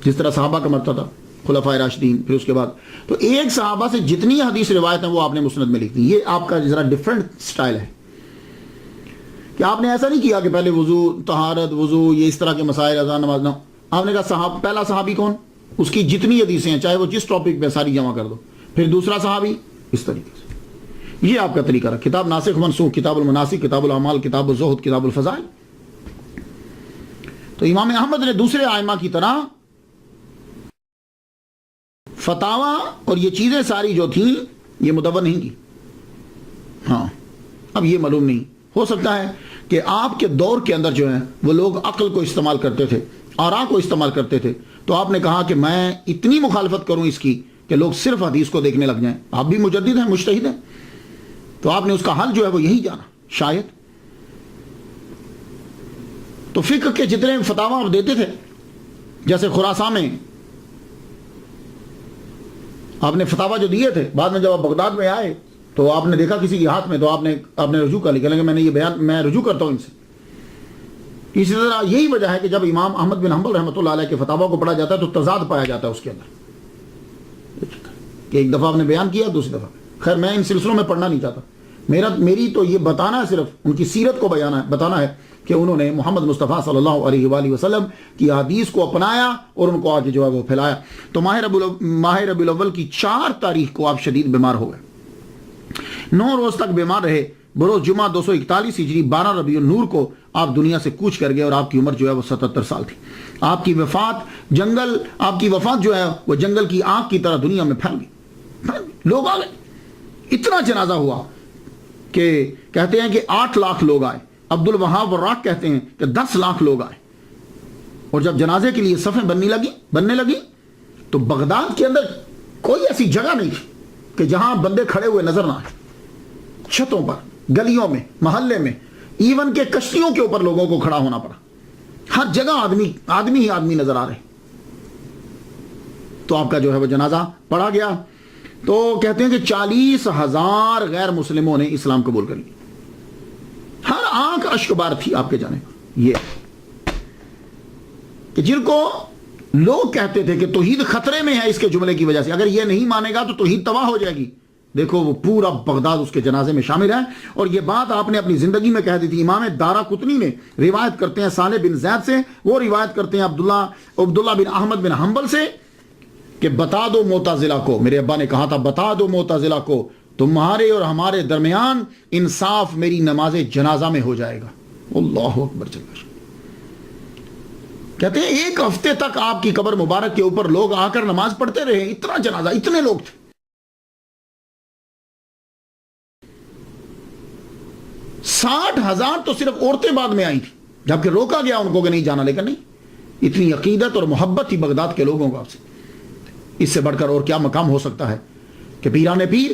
جس طرح صحابہ کا مرتبہ تھا، خلفائے راشدین، پھر اس کے بعد تو ایک صحابہ سے جتنی حدیث روایت ہیں وہ آپ نے مسند میں لکھ دی۔ یہ آپ کا ذرا ڈیفرنٹ سٹائل ہے کہ آپ نے ایسا نہیں کیا کہ پہلے وضو، طہارت، وضو، یہ اس طرح کے مسائل، اذان، نماز، نہ، آپ نے کہا پہلا صحابی کون، اس کی جتنی حدیثیں ہیں چاہے وہ جس ٹاپک پہ ساری جمع کر دو، پھر دوسرا صحابی، اس طریقے سے۔ یہ آپ کا طریقہ رہا، کتاب ناسخ منسوخ، کتاب المناسک، کتاب الاعمال، کتاب الزہد، کتاب الفضائل۔ تو امام احمد نے دوسرے ائمہ کی طرح فتاوی اور یہ چیزیں ساری جو تھیں یہ مدون نہیں کی۔ ہاں، اب یہ معلوم نہیں، ہو سکتا ہے کہ آپ کے دور کے اندر جو ہیں وہ لوگ عقل کو استعمال کرتے تھے، آراء کو استعمال کرتے تھے، تو آپ نے کہا کہ میں اتنی مخالفت کروں اس کی کہ لوگ صرف حدیث کو دیکھنے لگ جائیں۔ آپ بھی مجدد ہیں، مجتہد ہیں، تو آپ نے اس کا حل جو ہے وہ یہی جانا شاید۔ تو فقہ کے جتنے فتاوی آپ دیتے تھے، جیسے خراسان میں آپ نے فتاوی جو دیے تھے، بعد میں جب آپ بغداد میں آئے تو آپ نے دیکھا کسی کے ہاتھ میں، تو آپ نے رجوع کر لیا کہ میں نے یہ بیان، میں رجوع کرتا ہوں ان سے۔ اسی طرح یہی وجہ ہے کہ جب امام احمد بن حنبل رحمۃ اللہ علیہ کے فتاوی کو پڑھا جاتا ہے تو تضاد پایا جاتا ہے اس کے اندر، کہ ایک دفعہ آپ نے بیان کیا، دوسری دفعہ۔ خیر میں ان سلسلوں میں پڑھنا نہیں چاہتا، میری تو یہ بتانا ہے، صرف ان کی سیرت کو بتانا ہے کہ انہوں نے محمد مصطفیٰ صلی اللہ علیہ وآلہ وسلم کی حدیث کو اپنایا اور ان کو آگے جو ہے وہ پھیلایا۔ تو ماہ ربیع الاول کی 4 تاریخ کو آپ شدید بیمار ہو گئے، 9 روز تک بیمار رہے۔ بروز جمعہ 241 ہجری 12 ربیع النور کو آپ دنیا سے کوچ کر گئے، اور آپ کی عمر جو ہے وہ 77 سال تھی۔ آپ کی وفات جو ہے وہ جنگل کی آگ کی طرح دنیا میں پھیل گئی، لوگ آ گئے، اتنا جنازہ ہوا کہ کہتے ہیں کہ 8 لاکھ لوگ آئے، عبد الوہاب وراق کہتے ہیں کہ 10 لاکھ لوگ آئے، اور جب جنازے کے لیے صفیں بننے لگی تو بغداد کے اندر کوئی ایسی جگہ نہیں تھی کہ جہاں بندے کھڑے ہوئے نظر نہ آئے، چھتوں پر، گلیوں میں، محلے میں، ایون کہ کشتیوں کے اوپر لوگوں کو کھڑا ہونا پڑا، ہر جگہ آدمی ہی آدمی نظر آ رہے۔ تو آپ کا جو ہے وہ جنازہ پڑھا گیا، تو کہتے ہیں کہ 40,000 غیر مسلموں نے اسلام قبول کر لیا، ہر آنکھ اشک بار تھی آپ کے جانے پر۔ یہ کہ جن کو لوگ کہتے تھے کہ توحید خطرے میں ہے اس کے جملے کی وجہ سے، اگر یہ نہیں مانے گا تو توحید تباہ ہو جائے گی، دیکھو وہ پورا بغداد اس کے جنازے میں شامل ہے۔ اور یہ بات آپ نے اپنی زندگی میں کہہ دی تھی۔ امام دارقطنی نے روایت کرتے ہیں صالح بن زید سے، وہ روایت کرتے ہیں عبداللہ بن احمد بن حنبل سے کہ بتا دو معتزلہ کو، میرے ابا نے کہا تھا بتا دو معتزلہ کو تمہارے اور ہمارے درمیان انصاف میری نماز جنازہ میں ہو جائے گا۔ اللہ اکبر جل۔ کہتے ہیں 1 ہفتے تک آپ کی قبر مبارک کے اوپر لوگ آ کر نماز پڑھتے رہے، اتنا جنازہ، اتنے لوگ تھے۔ 60,000 تو صرف عورتیں بعد میں آئی تھی، جبکہ روکا گیا ان کو کہ نہیں جانا، لیکن نہیں، اتنی عقیدت اور محبت تھی بغداد کے لوگوں کو آپ سے۔ اس سے بڑھ کر اور کیا مقام ہو سکتا ہے کہ پیران پیر،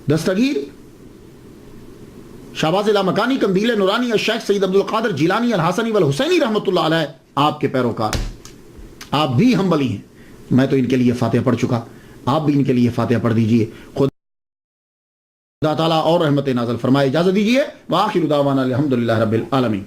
دستگیر، شہباز لامکانی، قندیل نورانی، الشیخ سید عبد القادر جیلانی الحسنی والحسینی رحمۃ اللہ علیہ آپ کے پیروکار، آپ بھی حنبلی ہیں۔ میں تو ان کے لیے فاتحہ پڑھ چکا، آپ بھی ان کے لیے فاتحہ پڑھ دیجئے۔ خدا تعالیٰ اور رحمت نازل فرمائے۔ اجازت دیجئے، وآخر دعوانا الحمدللہ رب العالمین۔